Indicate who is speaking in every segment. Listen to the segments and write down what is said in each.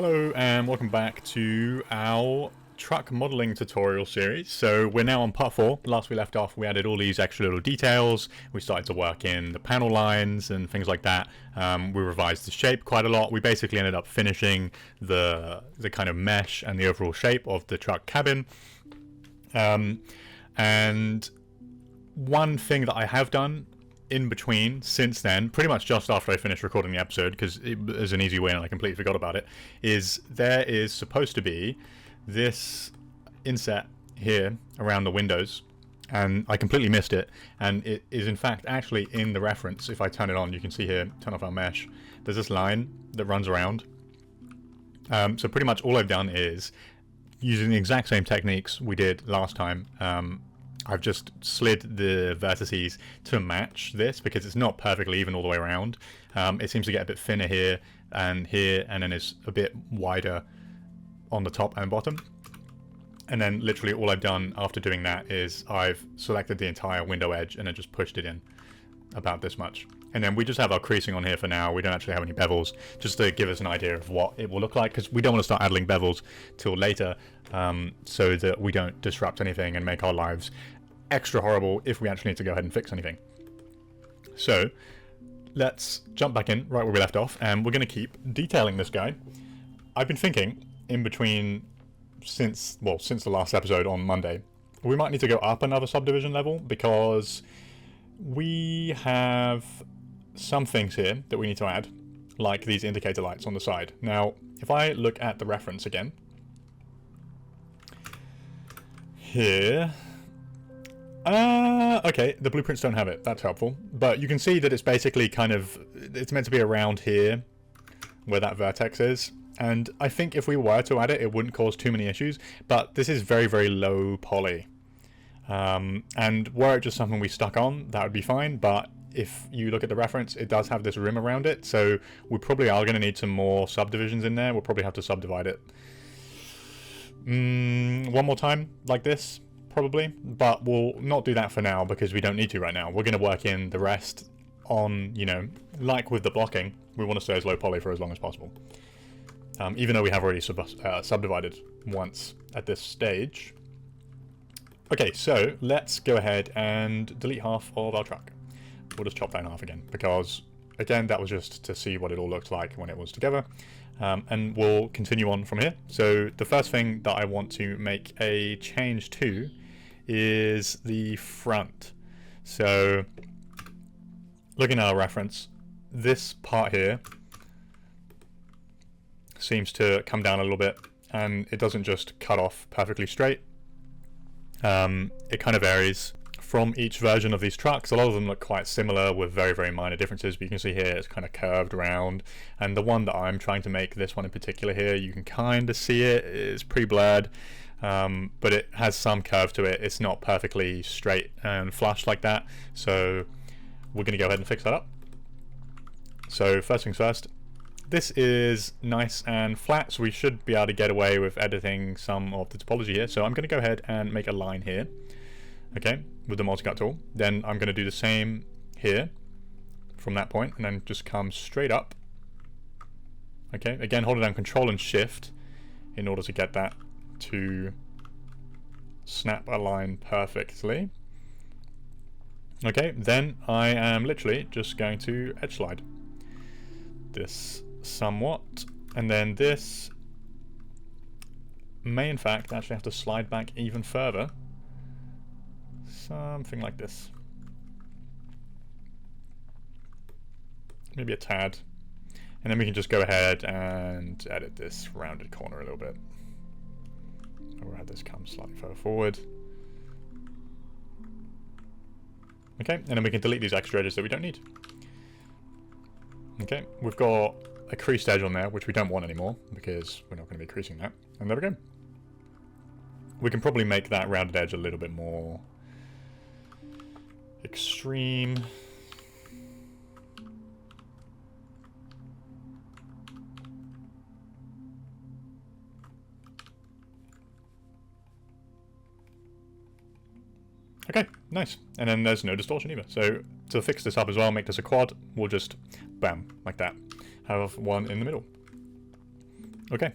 Speaker 1: Hello and welcome back to our truck modeling tutorial series. So we're now on part 4. Last we left off, we added all these extra little details. We started to work in the panel lines and things like that. We revised the shape quite a lot. We basically ended up finishing the kind of mesh and the overall shape of the truck cabin. And one thing that I have done in between since then, pretty much just after I finished recording the episode, because it was an easy win and I completely forgot about it, is there is supposed to be this inset here around the windows, and I completely missed it, and it is in fact actually in the reference. If I turn it on, you can see here, turn off our mesh, there's this line that runs around. So pretty much all I've done is, using the exact same techniques we did last time, I've just slid the vertices to match this because it's not perfectly even all the way around. It seems to get a bit thinner here, and then it's a bit wider on the top and bottom. And then literally all I've done after doing that is I've selected the entire window edge and then just pushed it in about this much. And then we just have our creasing on here for now. We don't actually have any bevels, just to give us an idea of what it will look like, because we don't want to start adding bevels till later, so that we don't disrupt anything and make our lives extra horrible if we actually need to go ahead and fix anything. So let's jump back in right where we left off, and we're going to keep detailing this guy. I've been thinking in between since the last episode on Monday, we might need to go up another subdivision level, because we have some things here that we need to add, like these indicator lights on the side. Now if I look at the reference again here, okay, the blueprints don't have it. That's helpful. But you can see that it's basically it's meant to be around here where that vertex is. And I think if we were to add it, it wouldn't cause too many issues. But this is very, very low poly. And were it just something we stuck on, that would be fine. But if you look at the reference, it does have this rim around it. So we probably are going to need some more subdivisions in there. We'll probably have to subdivide it one more time like this, probably, but we'll not do that for now because we don't need to right now. We're going to work in the rest on, like with the blocking, we want to stay as low poly for as long as possible. Even though we have already subdivided once at this stage. Okay, so let's go ahead and delete half of our truck. We'll just chop that in half again, because again, that was just to see what it all looks like when it was together. And we'll continue on from here. So the first thing that I want to make a change to is the front. So looking at our reference, this part here seems to come down a little bit, and it doesn't just cut off perfectly straight. It kind of varies from each version of these trucks. A lot of them look quite similar with very, very minor differences, but you can see here it's kind of curved around. And the one that I'm trying to make, this one in particular here, you can kind of see it. It's pretty blurred, but it has some curve to it. It's not perfectly straight and flush like that. So we're going to go ahead and fix that up. So first things first, this is nice and flat, so we should be able to get away with editing some of the topology here. So I'm going to go ahead and make a line here. Okay, with the multi-cut tool. Then I'm going to do the same here from that point, and then just come straight up. Okay, again, holding down Control and Shift in order to get that to snap a line perfectly. Okay, then I am literally just going to edge slide this somewhat, and then this may in fact actually have to slide back even further. Something like this. Maybe a tad. And then we can just go ahead and edit this rounded corner a little bit. Or have this come slightly further forward. Okay, and then we can delete these extra edges that we don't need. Okay, we've got a creased edge on there, which we don't want anymore, because we're not going to be creasing that. And there we go. We can probably make that rounded edge a little bit more extreme. Okay, nice. And then there's no distortion either. So to fix this up as well, make this a quad, we'll just bam, like that. Have one in the middle. Okay.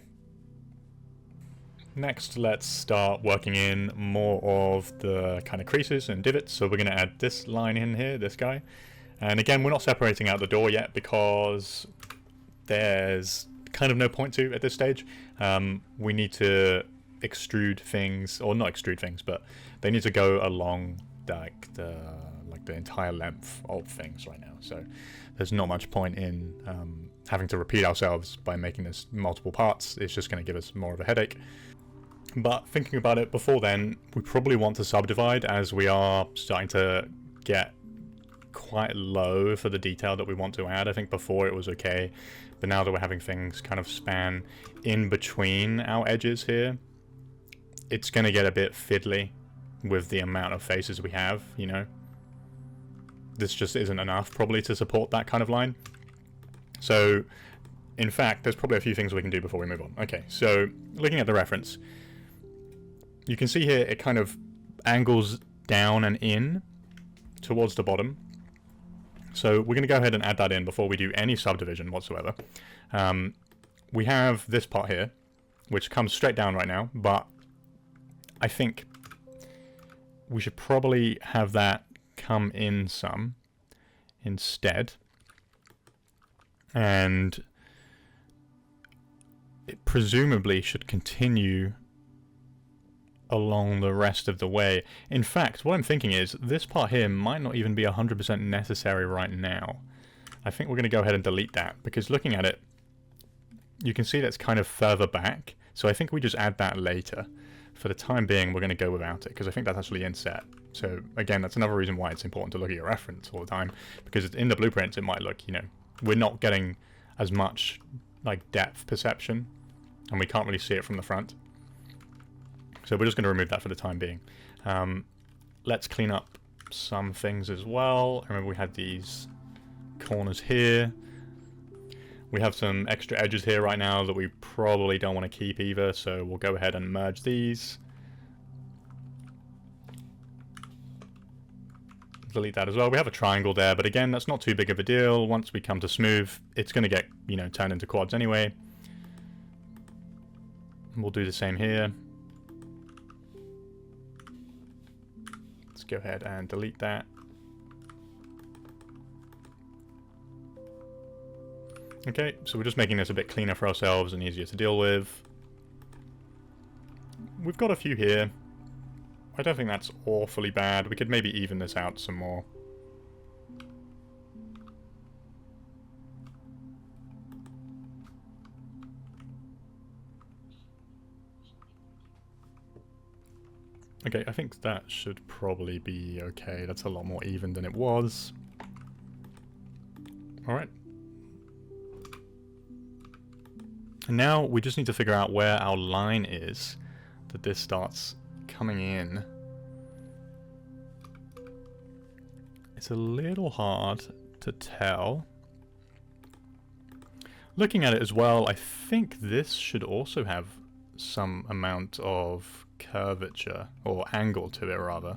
Speaker 1: Next, let's start working in more of the kind of creases and divots. So we're going to add this line in here, this guy. And again, we're not separating out the door yet because there's kind of no point to at this stage. We need to extrude things, or not extrude things, but they need to go along like the entire length of things right now. So there's not much point in having to repeat ourselves by making this multiple parts. It's just going to give us more of a headache. But thinking about it before then, we probably want to subdivide, as we are starting to get quite low for the detail that we want to add. I think before it was okay, but now that we're having things kind of span in between our edges here, it's going to get a bit fiddly with the amount of faces we have, you know. This just isn't enough probably to support that kind of line. So in fact, there's probably a few things we can do before we move on. Okay, so looking at the reference, you can see here it kind of angles down and in towards the bottom. So we're going to go ahead and add that in before we do any subdivision whatsoever. We have this part here, which comes straight down right now, but I think we should probably have that come in some instead. And it presumably should continue along the rest of the way. In fact, what I'm thinking is this part here might not even be 100% necessary right now. I think we're going to go ahead and delete that, because looking at it, you can see that's kind of further back. So I think we just add that later. For the time being, we're going to go without it, because I think that's actually inset. So again, that's another reason why it's important to look at your reference all the time, because in the blueprints it might look, you know, we're not getting as much like depth perception, and we can't really see it from the front. So we're just going to remove that for the time being. Let's clean up some things as well. Remember we had these corners here. We have some extra edges here right now that we probably don't want to keep either, so we'll go ahead and merge these. Delete that as well. We have a triangle there, but again, that's not too big of a deal. Once we come to smooth, it's going to get, you know, turned into quads anyway. We'll do the same here. Let's go ahead and delete that. Okay, so we're just making this a bit cleaner for ourselves and easier to deal with. We've got a few here. I don't think that's awfully bad. We could maybe even this out some more. Okay, I think that should probably be okay. That's a lot more even than it was. Alright. And now we just need to figure out where our line is that this starts coming in. It's a little hard to tell. Looking at it as well, I think this should also have some amount of curvature, or angle to it rather.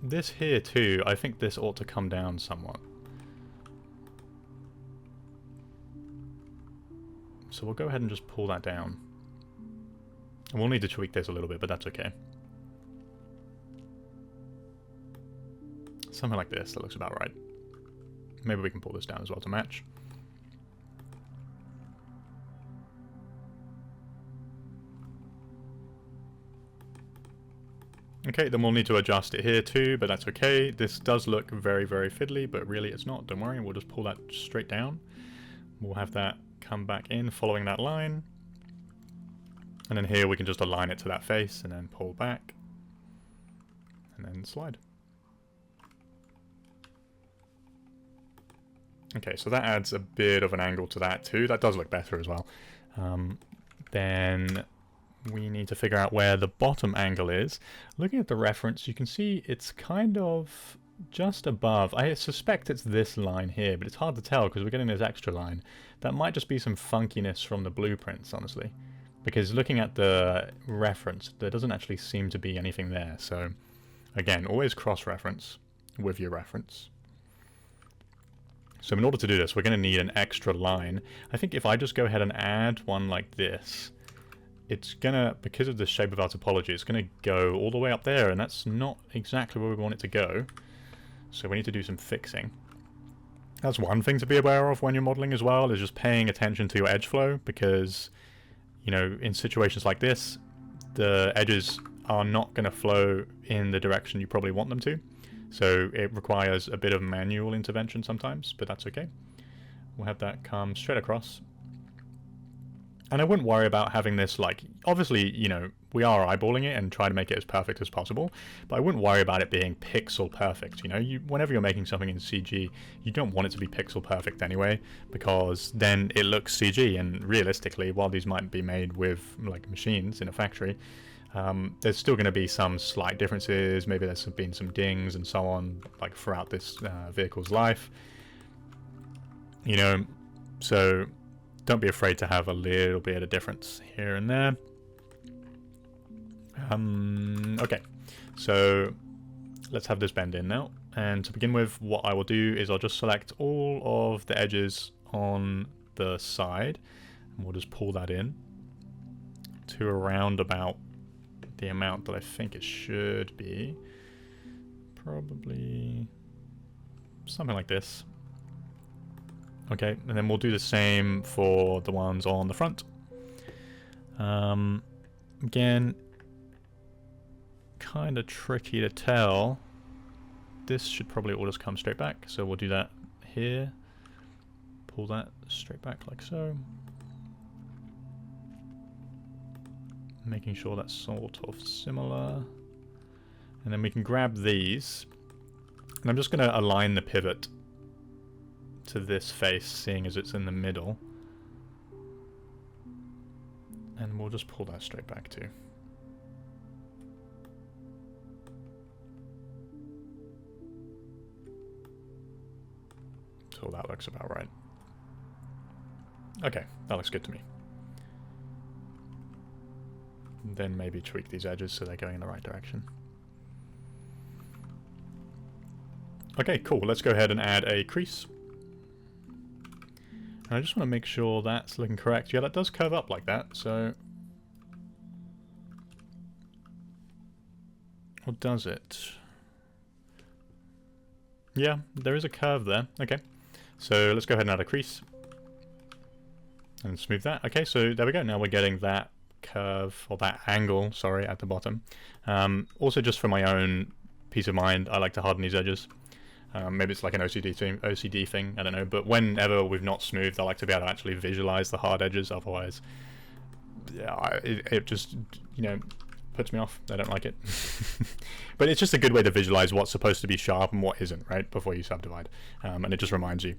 Speaker 1: This here too, I think this ought to come down somewhat. So we'll go ahead and just pull that down. And we'll need to tweak this a little bit, but that's okay. Something like this, that looks about right. Maybe we can pull this down as well to match. Okay, then we'll need to adjust it here too, but that's okay. This does look very, very fiddly, but really it's not. Don't worry, we'll just pull that straight down. We'll have that come back in following that line. And then here we can just align it to that face and then pull back. And then slide. Okay, so that adds a bit of an angle to that too. That does look better as well. Then we need to figure out where the bottom angle is. Looking at the reference, you can see it's kind of just above. I suspect it's this line here, but it's hard to tell because we're getting this extra line. That might just be some funkiness from the blueprints, honestly. Because looking at the reference, there doesn't actually seem to be anything there. So again, always cross-reference with your reference. So in order to do this, we're going to need an extra line. I think if I just go ahead and add one like this, it's going to, because of the shape of our topology, it's going to go all the way up there, and that's not exactly where we want it to go. So we need to do some fixing. That's one thing to be aware of when you're modeling as well, is just paying attention to your edge flow, because, you know, in situations like this, the edges are not going to flow in the direction you probably want them to. So it requires a bit of manual intervention sometimes, but that's okay. We'll have that come straight across. And I wouldn't worry about having this, like, obviously, you know, we are eyeballing it and try to make it as perfect as possible, but I wouldn't worry about it being pixel perfect. You know, whenever you're making something in CG, you don't want it to be pixel perfect anyway, because then it looks CG, and realistically, while these might be made with, like, machines in a factory, there's still going to be some slight differences. Maybe there's been some dings and so on, like, throughout this vehicle's life. You know, so don't be afraid to have a little bit of difference here and there. Okay, so let's have this bend in now. And to begin with, what I will do is I'll just select all of the edges on the side, and we'll just pull that in to around about the amount that I think it should be. Probably something like this. Okay, and then we'll do the same for the ones on the front. Again, kind of tricky to tell. This should probably all just come straight back, so we'll do that here. Pull that straight back like so. Making sure that's sort of similar. And then we can grab these. And I'm just going to align the pivot to this face, seeing as it's in the middle. And we'll just pull that straight back too. So that looks about right. Okay, that looks good to me. Then maybe tweak these edges so they're going in the right direction. Okay, cool. Let's go ahead and add a crease. And I just want to make sure that's looking correct. Yeah, that does curve up like that, so... Or does it? Yeah, there is a curve there. Okay. So let's go ahead and add a crease. And smooth that. Okay, so there we go. Now we're getting that curve, or that angle, sorry, at the bottom. Also, just for my own peace of mind, I like to harden these edges. Maybe it's like an OCD thing, I don't know. But whenever we've not smoothed, I like to be able to actually visualize the hard edges. Otherwise, yeah, it just, you know, puts me off. I don't like it. But it's just a good way to visualize what's supposed to be sharp and what isn't, right, before you subdivide. And it just reminds you.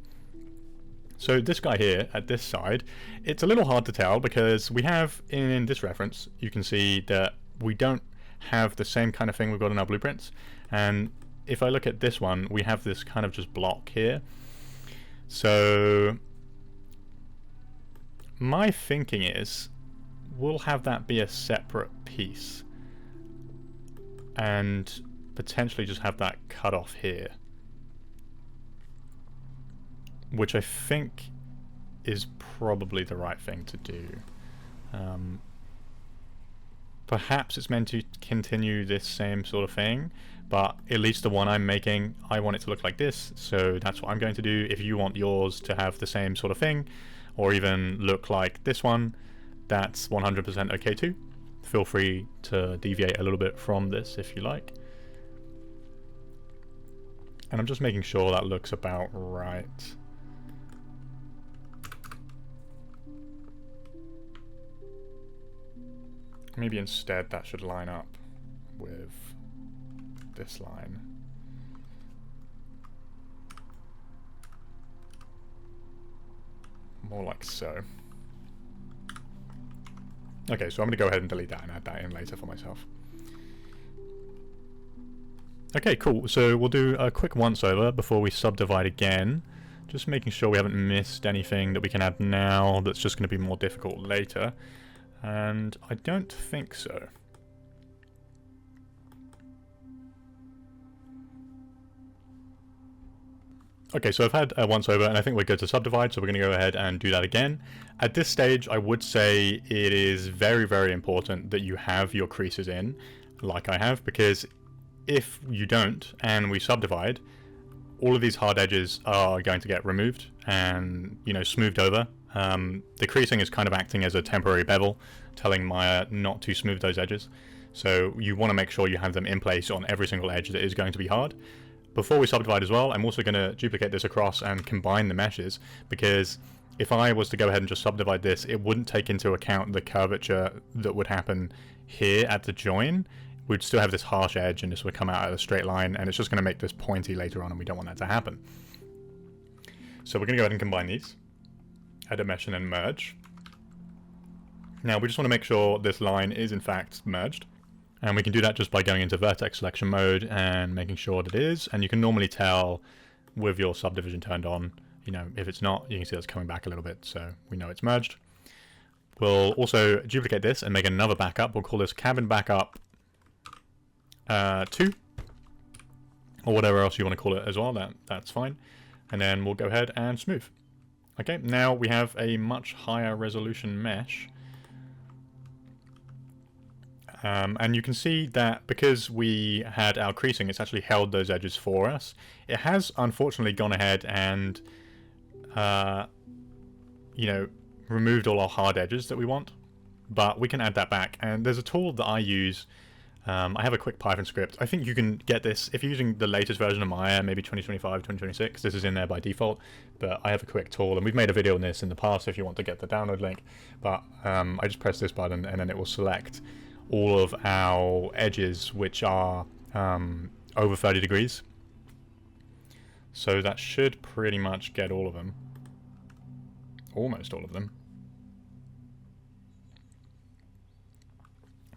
Speaker 1: So this guy here at this side, it's a little hard to tell because we have, in this reference, you can see that we don't have the same kind of thing we've got in our blueprints. And if I look at this one, we have this kind of just block here. So my thinking is we'll have that be a separate piece and potentially just have that cut off here, which I think is probably the right thing to do. Perhaps it's meant to continue this same sort of thing, but at least the one I'm making, I want it to look like this, so that's what I'm going to do. If you want yours to have the same sort of thing, or even look like this one, that's 100% okay too. Feel free to deviate a little bit from this if you like. And I'm just making sure that looks about right. Maybe instead that should line up with this line. More like so. Okay, so I'm going to go ahead and delete that and add that in later for myself. Okay, cool. So we'll do a quick once over before we subdivide again. Just making sure we haven't missed anything that we can add now that's just going to be more difficult later. And I don't think so. Okay, so I've had a once over, and I think we're good to subdivide, so we're going to go ahead and do that again. At this stage, I would say it is very, very important that you have your creases in, like I have, because if you don't, and we subdivide, all of these hard edges are going to get removed and, you know, smoothed over. The creasing is kind of acting as a temporary bevel, telling Maya not to smooth those edges. So you want to make sure you have them in place on every single edge that is going to be hard. Before we subdivide as well, I'm also going to duplicate this across and combine the meshes, because if I was to go ahead and just subdivide this, it wouldn't take into account the curvature that would happen here at the join. We'd still have this harsh edge, and this would come out at a straight line, and it's just going to make this pointy later on, and we don't want that to happen. So we're going to go ahead and combine these. Edit mesh and then merge. Now we just want to make sure this line is in fact merged. And we can do that just by going into vertex selection mode and making sure that it is. And you can normally tell with your subdivision turned on, you know, if it's not, you can see it's coming back a little bit, so we know it's merged. We'll also duplicate this and make another backup. We'll call this cabin backup 2, or whatever else you want to call it as well. That's fine. And then we'll go ahead and smooth. Okay, now we have a much higher resolution mesh. And you can see that because we had our creasing, it's actually held those edges for us. It has unfortunately gone ahead and, you know, removed all our hard edges that we want, but we can add that back. And there's a tool that I use. I have a quick Python script. I think you can get this if you're using the latest version of Maya, maybe 2025, 2026. This is in there by default, but I have a quick tool, and we've made a video on this in the past if you want to get the download link. But I just press this button, and then it will select all of our edges which are over 30 degrees. So that should pretty much get all of them. Almost all of them.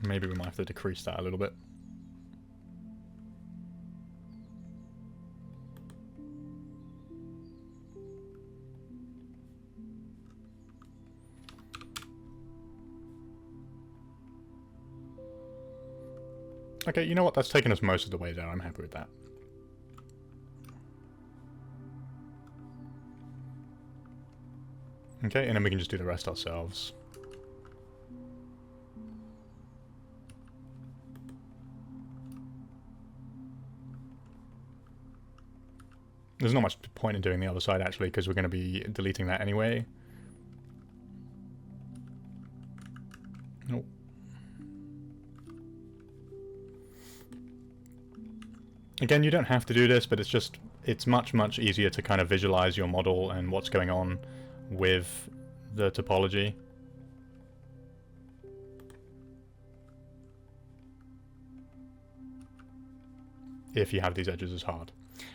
Speaker 1: Maybe we might have to decrease that a little bit. Okay, you know what? That's taken us most of the way there. I'm happy with that. Okay, and then we can just do the rest ourselves. There's not much point in doing the other side, actually, because we're going to be deleting that anyway. Nope. Again, you don't have to do this, but it's much, much easier to kind of visualize your model and what's going on with the topology. If you have these edges as hard.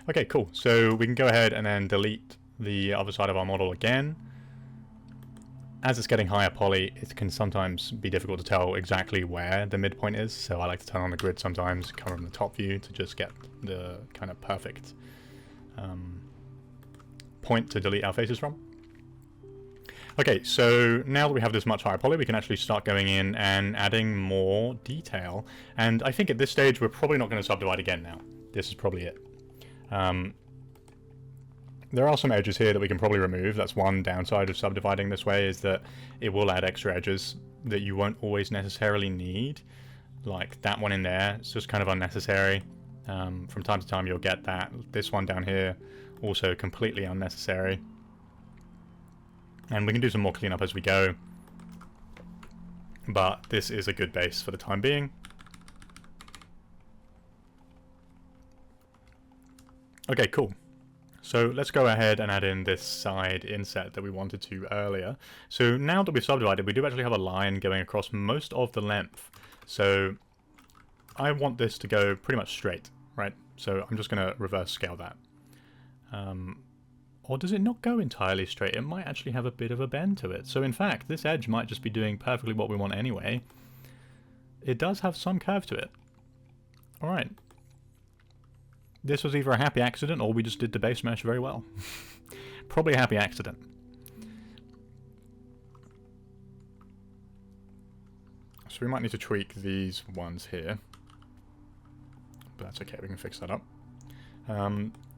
Speaker 1: Okay, cool. So we can go ahead and then delete the other side of our model again. As it's getting higher poly, it can sometimes be difficult to tell exactly where the midpoint is, so I like to turn on the grid sometimes, come from the top view to just get the kind of perfect point to delete our faces from. Okay, so now that we have this much higher poly, we can actually start going in and adding more detail. And I think at this stage, we're probably not going to subdivide again now. This is probably it. There are some edges here that we can probably remove. That's one downside of subdividing this way, is that it will add extra edges that you won't always necessarily need. Like that one in there, it's just kind of unnecessary. From time to time you'll get that. This one down here, also completely unnecessary. And we can do some more cleanup as we go. But this is a good base for the time being. Okay, cool. So let's go ahead and add in this side inset that we wanted to earlier. So now that we've subdivided, we do actually have a line going across most of the length. So I want this to go pretty much straight, right? So I'm just going to reverse scale that. Or does it not go entirely straight? It might actually have a bit of a bend to it. So in fact, this edge might just be doing perfectly what we want anyway. It does have some curve to it. All right. This was either a happy accident or we just did the base mesh very well. Probably a happy accident. So we might need to tweak these ones here. But that's okay, we can fix that up.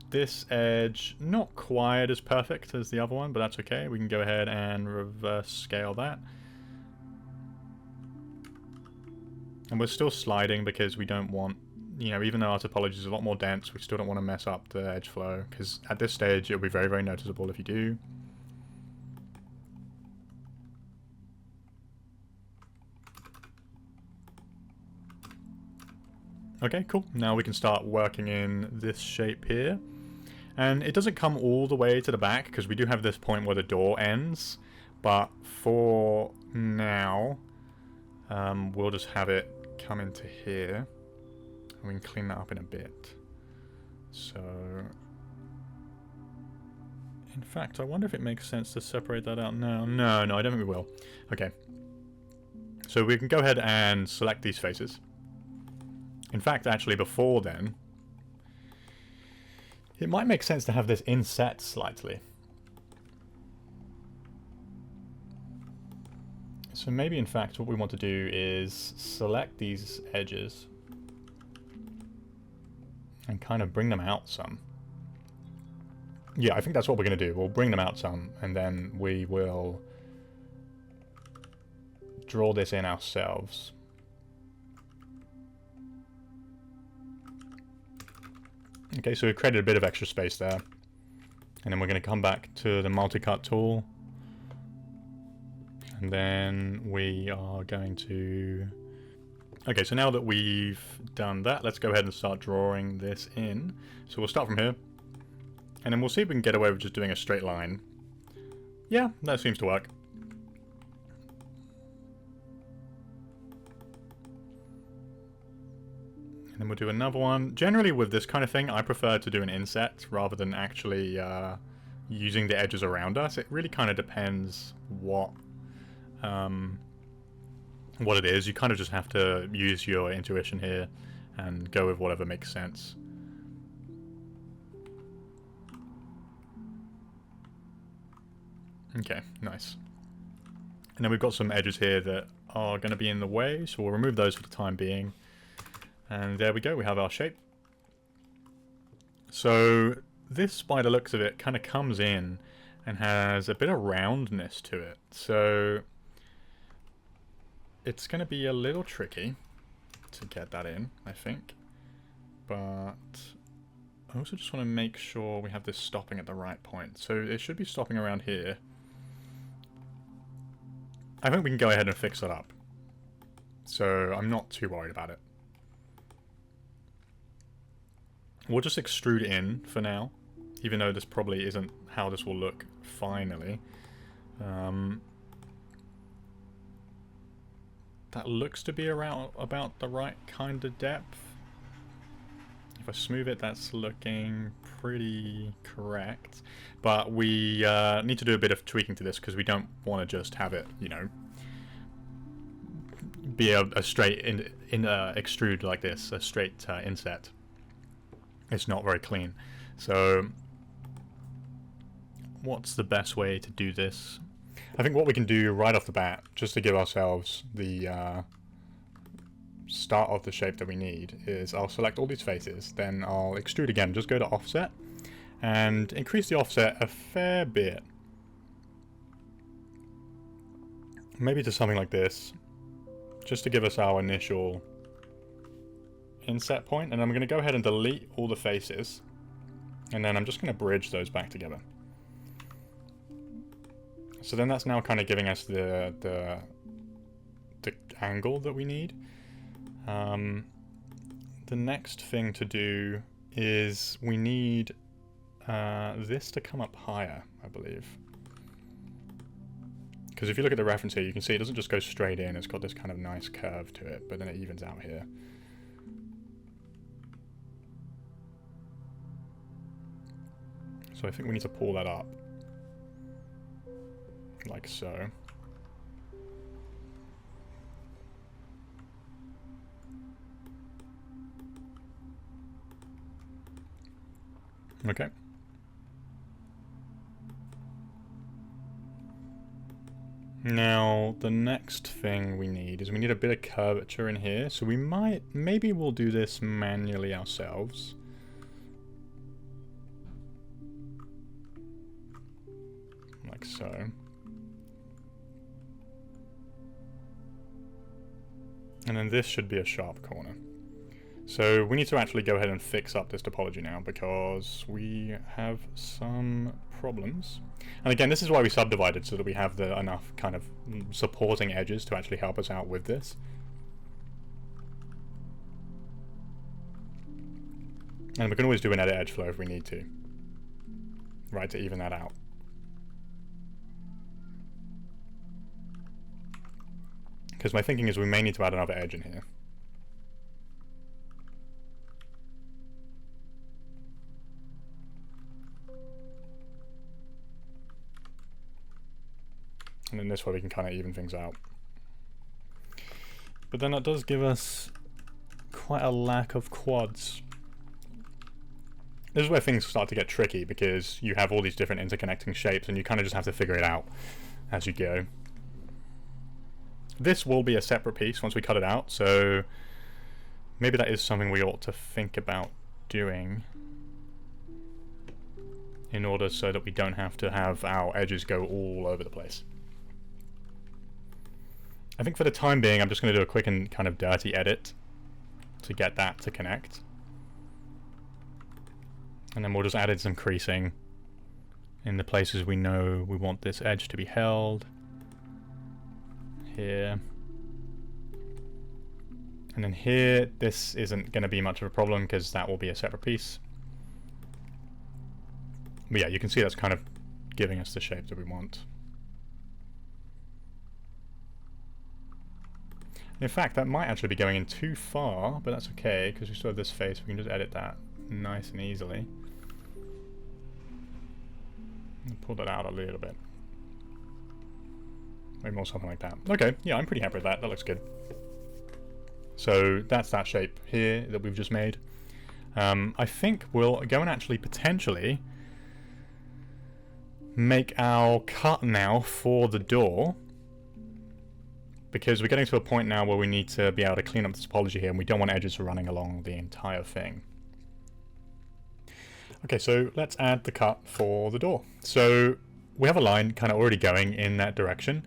Speaker 1: this edge not quite as perfect as the other one, but that's okay. We can go ahead and reverse scale that. And we're still sliding because we don't want, you know, even though our topology is a lot more dense, we still don't want to mess up the edge flow, because at this stage it'll be very, very noticeable if you do. Okay, cool. Now we can start working in this shape here. And it doesn't come all the way to the back, because we do have this point where the door ends. But for now, we'll just have it come into here. And we can clean that up in a bit. So, in fact, I wonder if it makes sense to separate that out now. No, I don't think we will. Okay. So we can go ahead and select these faces. In fact, actually, before then, it might make sense to have this inset slightly. So maybe, in fact, what we want to do is select these edges and kind of bring them out some. Yeah, I think that's what we're going to do. We'll bring them out some, and then we will draw this in ourselves. Okay, so we've created a bit of extra space there. And then we're going to come back to the multi-cut tool. And then we are going to... Okay, so now that we've done that, let's go ahead and start drawing this in. So we'll start from here. And then we'll see if we can get away with just doing a straight line. Yeah, that seems to work. And then we'll do another one. Generally with this kind of thing, I prefer to do an inset rather than actually using the edges around us. It really kind of depends what it is. You kind of just have to use your intuition here and go with whatever makes sense. Okay, nice. And then we've got some edges here that are going to be in the way, so we'll remove those for the time being. And there we go, we have our shape. So this, by the looks of it, kind of comes in and has a bit of roundness to it. So it's going to be a little tricky to get that in, I think. But I also just want to make sure we have this stopping at the right point. So it should be stopping around here. I think we can go ahead and fix that up. So I'm not too worried about it. We'll just extrude in for now, even though this probably isn't how this will look finally. That looks to be around about the right kind of depth. If I smooth it, that's looking pretty correct. But we need to do a bit of tweaking to this because we don't want to just have it, you know, be a straight extrude like this, a straight inset. It's not very clean. So what's the best way to do this? I think what we can do right off the bat, just to give ourselves the start of the shape that we need, is I'll select all these faces, then I'll extrude again, just go to offset, and increase the offset a fair bit. Maybe to something like this, just to give us our initial inset point, and I'm going to go ahead and delete all the faces, and then I'm just going to bridge those back together. So then that's now kind of giving us the angle that we need. The next thing to do is we need this to come up higher, I believe. Because if you look at the reference here, you can see it doesn't just go straight in, it's got this kind of nice curve to it, but then it evens out here. So I think we need to pull that up. Like so. Okay. Now, the next thing we need is we need a bit of curvature in here. So we maybe we'll do this manually ourselves. so. And then this should be a sharp corner. So we need to actually go ahead and fix up this topology now, because we have some problems. And again, this is why we subdivided, so that we have enough kind of supporting edges to actually help us out with this. And we can always do an edit edge flow if we need to, right, to even that out. Because my thinking is we may need to add another edge in here. And then this way we can kind of even things out. But then that does give us quite a lack of quads. This is where things start to get tricky, because you have all these different interconnecting shapes and you kind of just have to figure it out as you go. This will be a separate piece once we cut it out, so maybe that is something we ought to think about doing in order so that we don't have to have our edges go all over the place. I think for the time being, I'm just going to do a quick and kind of dirty edit to get that to connect. And then we'll just add in some creasing in the places we know we want this edge to be held. Here. And then here, this isn't going to be much of a problem because that will be a separate piece. But yeah, you can see that's kind of giving us the shape that we want. In fact, that might actually be going in too far, but that's okay, because we still have this face. We can just edit that nice and easily. And pull that out a little bit. Maybe more something like that. Okay, yeah, I'm pretty happy with that. That looks good. So that's that shape here that we've just made. I think we'll go and actually potentially make our cut now for the door, because we're getting to a point now where we need to be able to clean up the topology here, and we don't want edges running along the entire thing. Okay, so let's add the cut for the door. So we have a line kind of already going in that direction.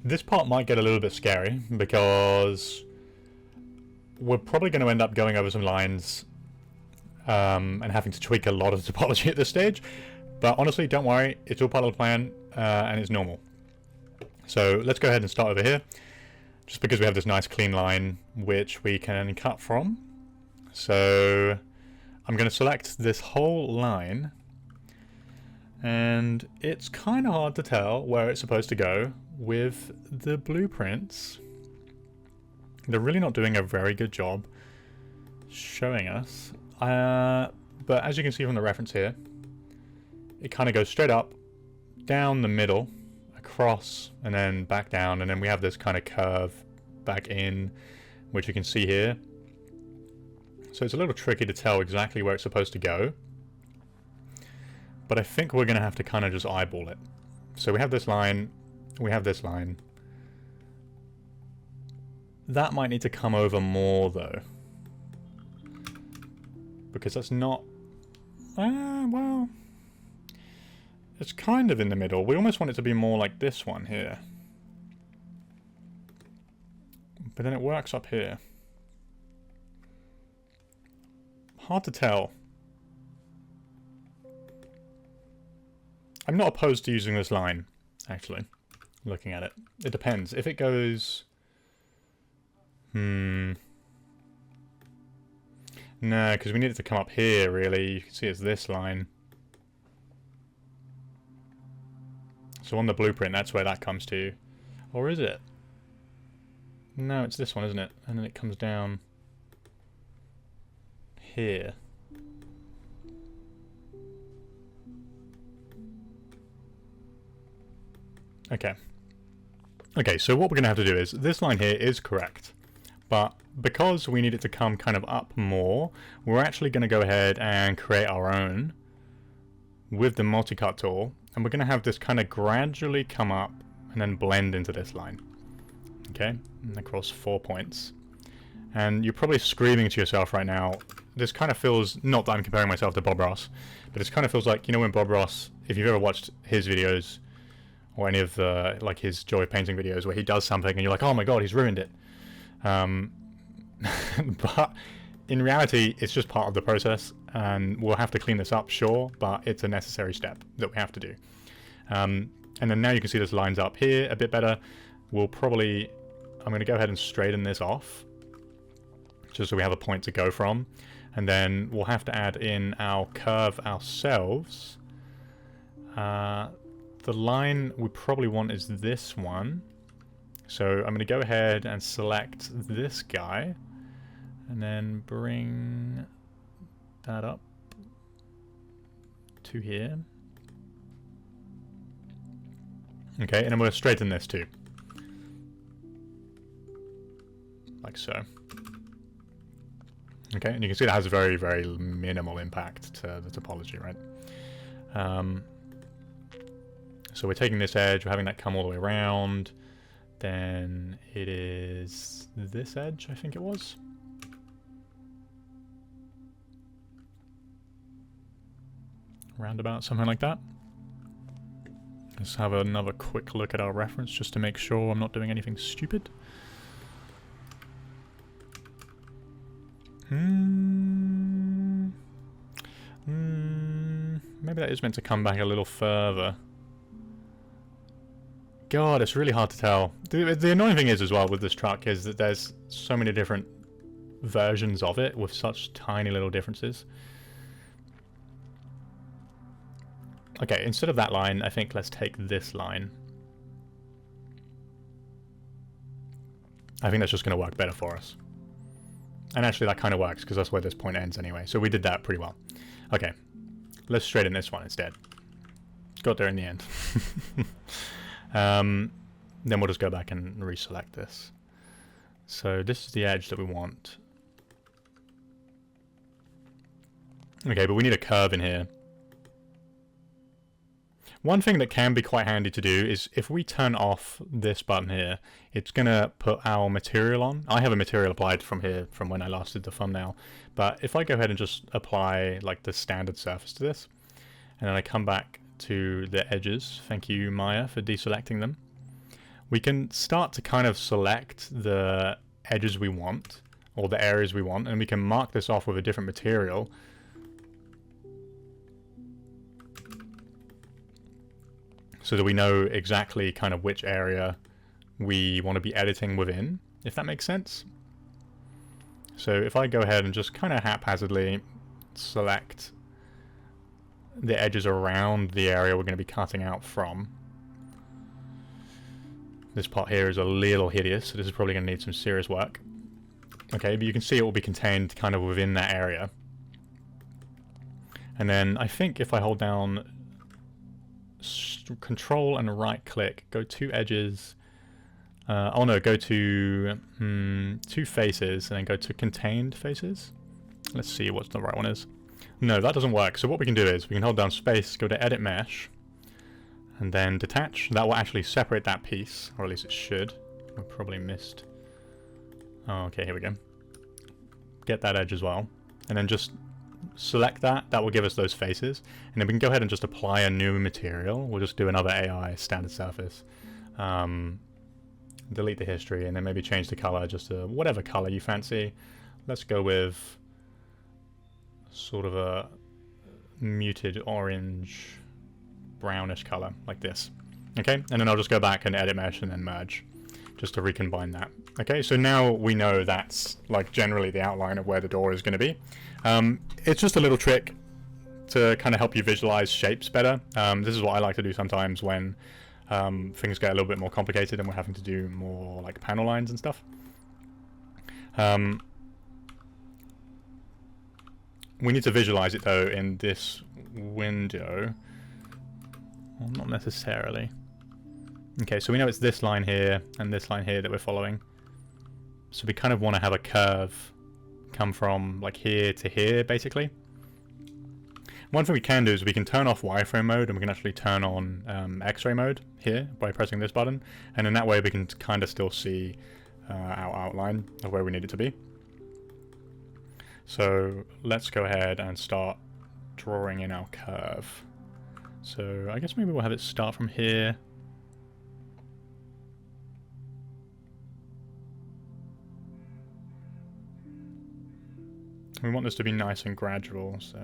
Speaker 1: This part might get a little bit scary, because we're probably going to end up going over some lines and having to tweak a lot of the topology at this stage. But honestly, don't worry, it's all part of the plan, and it's normal. So let's go ahead and start over here, just because we have this nice clean line which we can cut from. So I'm going to select this whole line, and it's kind of hard to tell where it's supposed to go with the blueprints. They're really not doing a very good job showing us. But as you can see from the reference here, it kind of goes straight up, down the middle, across, and then back down, and then we have this kind of curve back in, which you can see here. So it's a little tricky to tell exactly where it's supposed to go, but I think we're going to have to kind of just eyeball it. So we have this line, we have this line. That might need to come over more though, because that's not, well, it's kind of in the middle. We almost want it to be more like this one here. But then it works up here. Hard to tell. I'm not opposed to using this line, actually, looking at it. It depends. If it goes... No, because we need it to come up here, really. You can see it's this line. So on the blueprint, that's where that comes to. Or is it? No, it's this one, isn't it? And then it comes down here. Okay. Okay, so what we're going to have to do is, this line here is correct. But because we need it to come kind of up more, we're actually going to go ahead and create our own with the multi-cut tool. And we're going to have this kind of gradually come up and then blend into this line. Okay, and across 4 points. And you're probably screaming to yourself right now, this kind of feels, not that I'm comparing myself to Bob Ross, but this kind of feels like, you know when Bob Ross, if you've ever watched his videos or any of the, like, his Joy of Painting videos where he does something and you're like, oh my god, he's ruined it. But in reality, it's just part of the process, and we'll have to clean this up, sure, but it's a necessary step that we have to do. And then now you can see this lines up here a bit better. I'm going to go ahead and straighten this off, just so we have a point to go from. And then we'll have to add in our curve ourselves. The line we probably want is this one. So I'm going to go ahead and select this guy, and then bring that up to here. Okay, and I'm going to straighten this too. Like so. Okay, and you can see that has a very, very minimal impact to the topology, right? So we're taking this edge, we're having that come all the way around. Then it is this edge, I think it was. Roundabout, something like that. Let's have another quick look at our reference just to make sure I'm not doing anything stupid. Maybe that is meant to come back a little further. God, it's really hard to tell. The annoying thing is as well with this truck is that there's so many different versions of it with such tiny little differences. Okay, instead of that line, I think let's take this line. I think that's just going to work better for us. And actually that kind of works, because that's where this point ends anyway. So we did that pretty well. Okay, let's straighten this one instead. Got there in the end. Then we'll just go back and reselect this. So this is the edge that we want. Okay, but we need a curve in here. One thing that can be quite handy to do is if we turn off this button here, it's going to put our material on. I have a material applied from here from when I last did the thumbnail. But if I go ahead and just apply like the standard surface to this, and then I come back to the edges, thank you Maya for deselecting them, we can start to kind of select the edges we want, or the areas we want, and we can mark this off with a different material. So that we know exactly kind of which area we want to be editing within, if that makes sense. So if I go ahead and just kind of haphazardly select the edges around the area we're going to be cutting out from. This part here is a little hideous, so this is probably going to need some serious work. Okay, but you can see it will be contained kind of within that area. And then I think if I hold down Control and right click, go to edges, go to two faces, and then go to contained faces. Let's see what the right one is. No, that doesn't work. So what we can do is we can hold down space, go to edit mesh, and then detach. That will actually separate that piece, or at least it should. I probably missed. Oh, okay, here we go. Get that edge as well, and then just select that. That will give us those faces, and then we can go ahead and just apply a new material. We'll just do another AI standard surface, delete the history, and then maybe change the color just to whatever color you fancy. Let's go with sort of a muted orange brownish color like this. Okay, and then I'll just go back and edit mesh and then merge just to recombine that. Okay, so now we know that's like generally the outline of where the door is going to be. It's just a little trick to kind of help you visualize shapes better. This is what I like to do sometimes when things get a little bit more complicated and we're having to do more like panel lines and stuff. We need to visualize it though in this window. Well, not necessarily. Okay, so we know it's this line here and this line here that we're following. So we kind of want to have a curve come from like here to here, basically. One thing we can do is we can turn off wireframe mode and we can actually turn on X-ray mode here by pressing this button. And in that way we can kind of still see our outline of where we need it to be. So let's go ahead and start drawing in our curve. So I guess maybe we'll have it start from here We want this to be nice and gradual, so...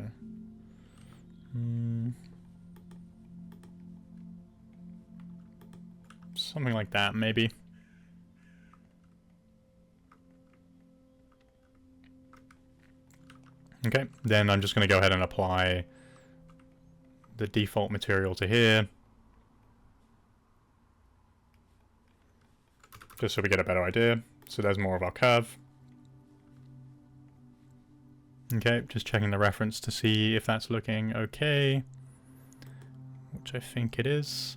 Speaker 1: something like that, maybe. Okay, then I'm just going to go ahead and apply the default material to here. Just so we get a better idea. So there's more of our curve. Okay, just checking the reference to see if that's looking okay. Which I think it is.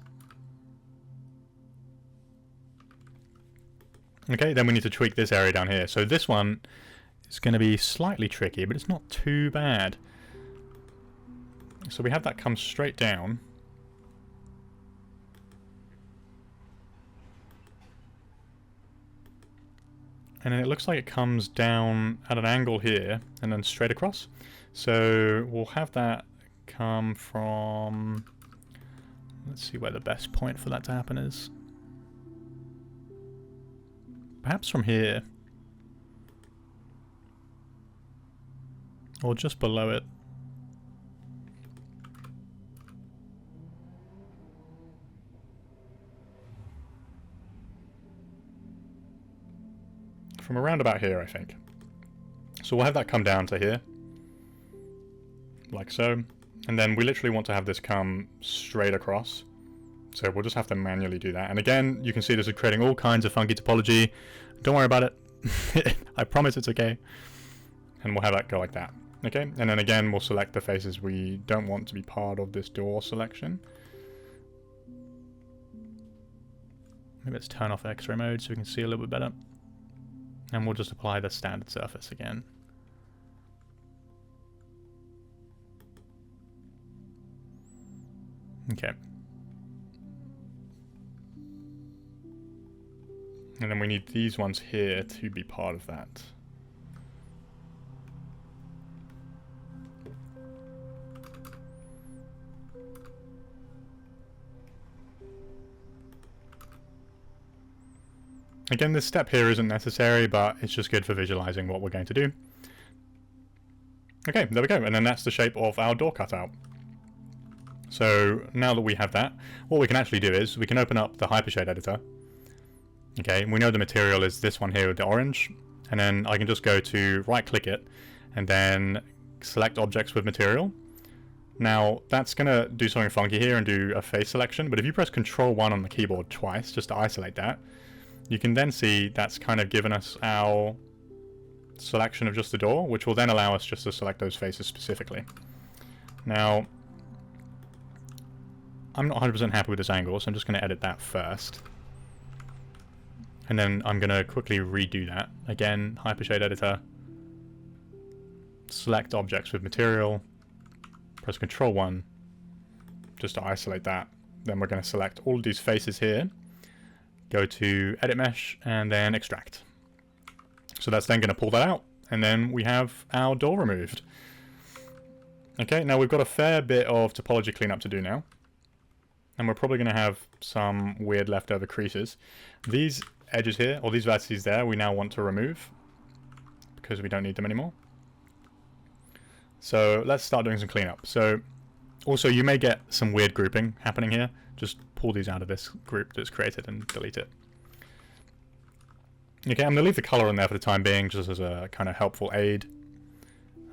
Speaker 1: Okay, then we need to tweak this area down here. So this one is going to be slightly tricky, but it's not too bad. So we have that come straight down. And then it looks like it comes down at an angle here and then straight across. So we'll have that come from... let's see where the best point for that to happen is. Perhaps from here. Or just below it. From around about here, I think. So we'll have that come down to here. Like so. And then we literally want to have this come straight across. So we'll just have to manually do that. And again, you can see this is creating all kinds of funky topology. Don't worry about it. I promise it's okay. And we'll have that go like that. Okay, and then again, we'll select the faces we don't want to be part of this door selection. Maybe let's turn off X-ray mode so we can see a little bit better. And we'll just apply the standard surface again. Okay. And then we need these ones here to be part of that. Again, this step here isn't necessary, but it's just good for visualizing what we're going to do. Okay, there we go, and then that's the shape of our door cutout. So now that we have that, what we can actually do is we can open up the Hypershade editor. Okay, we know the material is this one here with the orange, and then I can just go to right-click it, and then select objects with material. Now, that's going to do something funky here and do a face selection, but if you press Ctrl-1 on the keyboard twice, just to isolate that, you can then see that's kind of given us our selection of just the door, which will then allow us just to select those faces specifically. Now, I'm not 100% happy with this angle, so I'm just going to edit that first. And then I'm going to quickly redo that. Again, Hypershade Editor, select objects with material, press Ctrl-1, just to isolate that. Then we're going to select all of these faces here, go to Edit Mesh, and then Extract. So that's then going to pull that out, and then we have our door removed. Okay, now we've got a fair bit of topology cleanup to do now. And we're probably going to have some weird leftover creases. These edges here, or these vertices there, we now want to remove because we don't need them anymore. So let's start doing some cleanup. So also you may get some weird grouping happening here. Just pull these out of this group that's created and delete it. Okay, I'm going to leave the color in there for the time being just as a kind of helpful aid.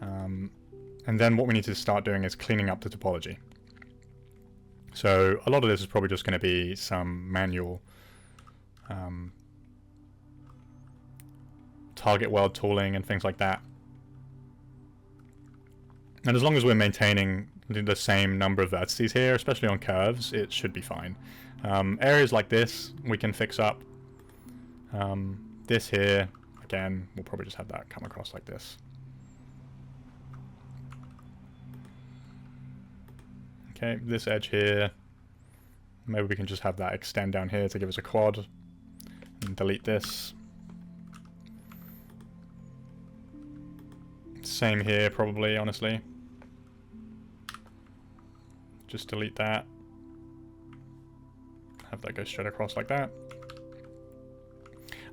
Speaker 1: And then what we need to start doing is cleaning up the topology. So a lot of this is probably just going to be some manual target weld tooling and things like that. And as long as we're maintaining the same number of vertices here, especially on curves, it should be fine. Areas like this we can fix up. This here, again, we'll probably just have that come across like this. Okay, this edge here, maybe we can just have that extend down here to give us a quad, and delete this. Same here, probably, honestly. Just delete that. Have that go straight across like that.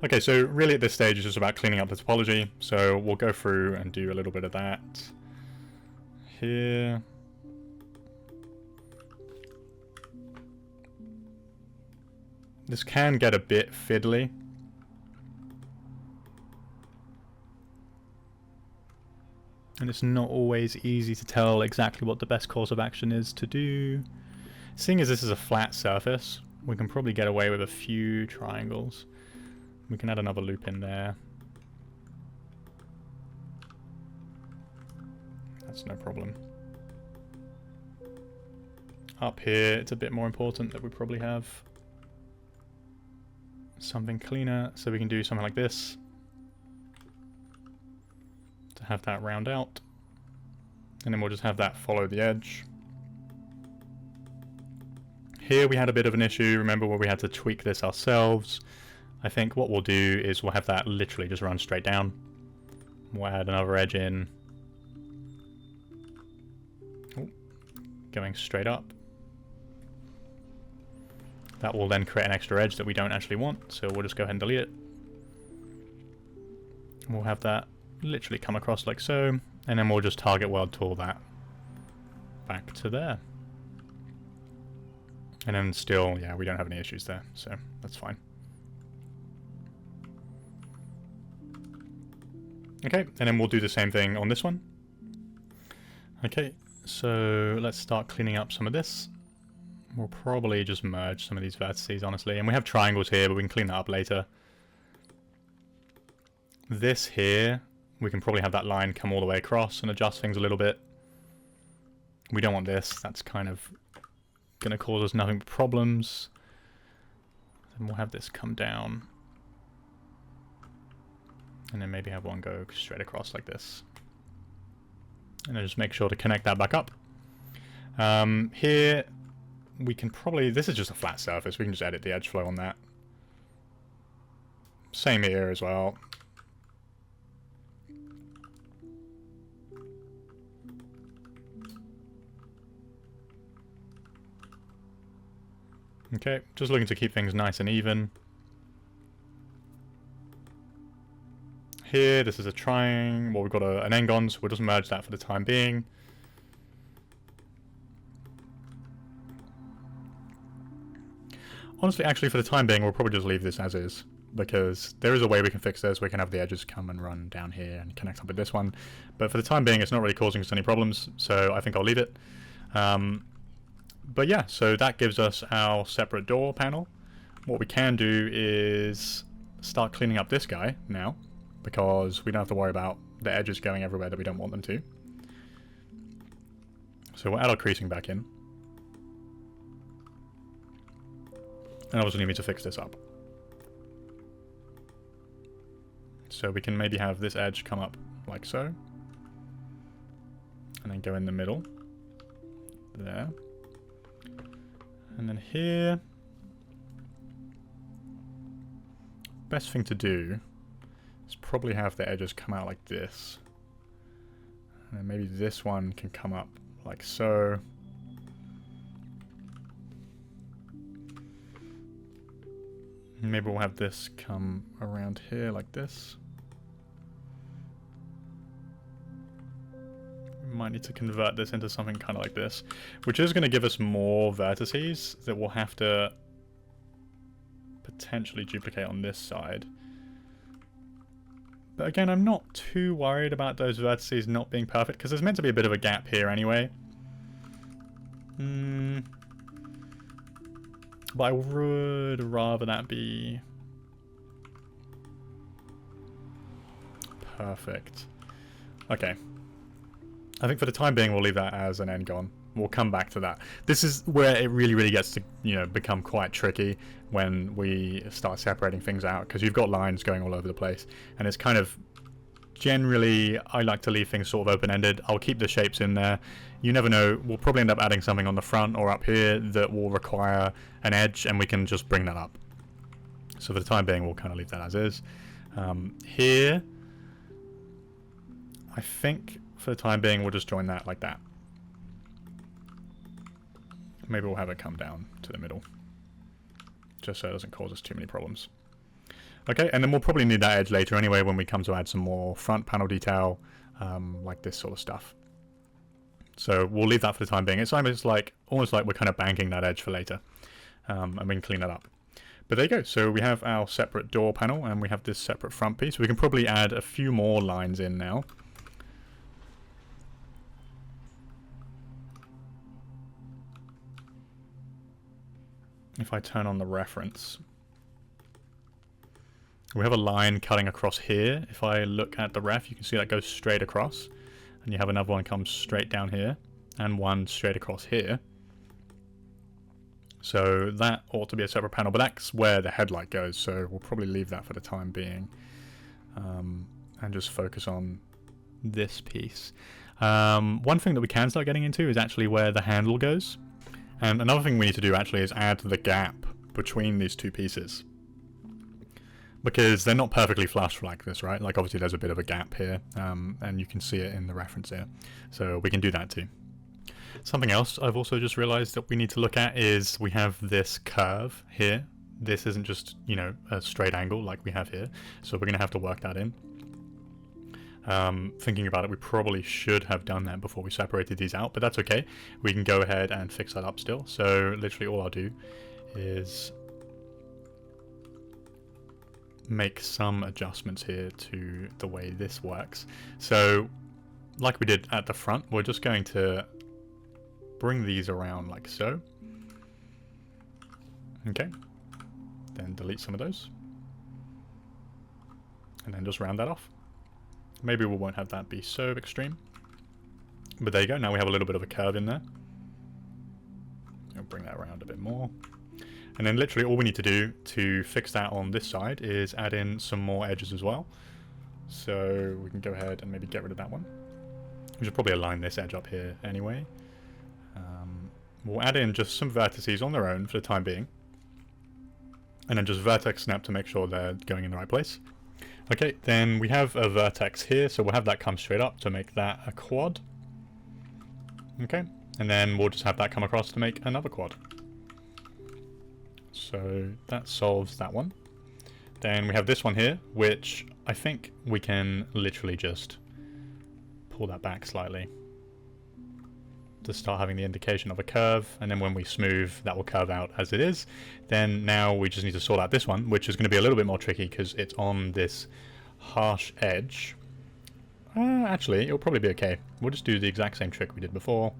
Speaker 1: Okay, so really at this stage it's just about cleaning up the topology. So we'll go through and do a little bit of that here. This can get a bit fiddly. And it's not always easy to tell exactly what the best course of action is to do. Seeing as this is a flat surface, we can probably get away with a few triangles. We can add another loop in there. That's no problem. Up here, it's a bit more important that we probably have something cleaner, so we can do something like this to have that round out, and then we'll just have that follow the edge. Here we had a bit of an issue, remember, where we had to tweak this ourselves. I think what we'll do is we'll have that literally just run straight down. We'll add another edge in. Oh, going straight up. That will then create an extra edge that we don't actually want, so we'll just go ahead and delete it. We'll have that literally come across like so, and then we'll just target world tool that back to there. And then still, yeah, we don't have any issues there, so that's fine. Okay, and then we'll do the same thing on this one. Okay, so let's start cleaning up some of this. We'll probably just merge some of these vertices, honestly. And we have triangles here, but we can clean that up later. This here, we can probably have that line come all the way across and adjust things a little bit. We don't want this. That's kind of going to cause us nothing but problems. Then we'll have this come down. And then maybe have one go straight across like this. And then just make sure to connect that back up. Here, we can probably... This is just a flat surface. We can just edit the edge flow on that. Same here as well. Okay, just looking to keep things nice and even. Here, this is a triangle. Well, we've got an n-gon, so we'll just merge that for the time being. Honestly, actually, for the time being, we'll probably just leave this as is, because there is a way we can fix this. We can have the edges come and run down here and connect up with this one. But for the time being, it's not really causing us any problems, so I think I'll leave it. But yeah, so that gives us our separate door panel. What we can do is start cleaning up this guy now, because we don't have to worry about the edges going everywhere that we don't want them to. So we'll add our creasing back in. And obviously need to fix this up. So we can maybe have this edge come up like so. And then go in the middle. There. And then here. Best thing to do is probably have the edges come out like this. And then maybe this one can come up like so. Maybe we'll have this come around here like this. We might need to convert this into something kind of like this, which is going to give us more vertices that we'll have to potentially duplicate on this side. But again, I'm not too worried about those vertices not being perfect, because there's meant to be a bit of a gap here anyway. But I would rather that be perfect. Okay. I think for the time being, we'll leave that as an n-gon. We'll come back to that. This is where it really gets to, you know, become quite tricky when we start separating things out, because you've got lines going all over the place, and it's kind of generally, I like to leave things sort of open-ended. I'll keep the shapes in there. You never know, we'll probably end up adding something on the front or up here that will require an edge, and we can just bring that up. So for the time being, we'll kind of leave that as is. Here, I think for the time being, we'll just join that like that. Maybe we'll have it come down to the middle, just so it doesn't cause us too many problems. Okay, and then we'll probably need that edge later anyway when we come to add some more front panel detail, like this sort of stuff. So we'll leave that for the time being. It's almost like we're kind of banking that edge for later, and we can clean that up. But there you go. So we have our separate door panel, and we have this separate front piece. We can probably add a few more lines in now. If I turn on the reference, we have a line cutting across here. If I look at the ref, you can see that goes straight across. And you have another one comes straight down here. And one straight across here. So that ought to be a separate panel. But that's where the headlight goes. So we'll probably leave that for the time being. And just focus on this piece. One thing that we can start getting into is actually where the handle goes. And another thing we need to do actually is add the gap between these two pieces. Because they're not perfectly flush like this, right? Like obviously there's a bit of a gap here, and you can see it in the reference here. So we can do that too. Something else I've also just realized that we need to look at is we have this curve here. This isn't just, you know, a straight angle like we have here. So we're going to have to work that in. Thinking about it, we probably should have done that before we separated these out, but that's okay. We can go ahead and fix that up still. So literally all I'll do is make some adjustments here to the way this works. So like we did at the front, we're just going to bring these around like so. Okay. Then delete some of those. And then just round that off. Maybe we won't have that be so extreme. But there you go. Now we have a little bit of a curve in there. I'll bring that around a bit more. And then literally all we need to do to fix that on this side is add in some more edges as well. So we can go ahead and maybe get rid of that one. We should probably align this edge up here anyway. We'll add in just some vertices on their own for the time being. And then just vertex snap to make sure they're going in the right place. Okay, then we have a vertex here, so we'll have that come straight up to make that a quad. Okay, and then we'll just have that come across to make another quad. So that solves that one. Then we have this one here, which I think we can literally just pull that back slightly to start having the indication of a curve, and then when we smooth, that will curve out as it is. Then now we just need to sort out this one, which is going to be a little bit more tricky because it's on this harsh edge. Actually, it'll probably be okay. We'll just do the exact same trick we did before.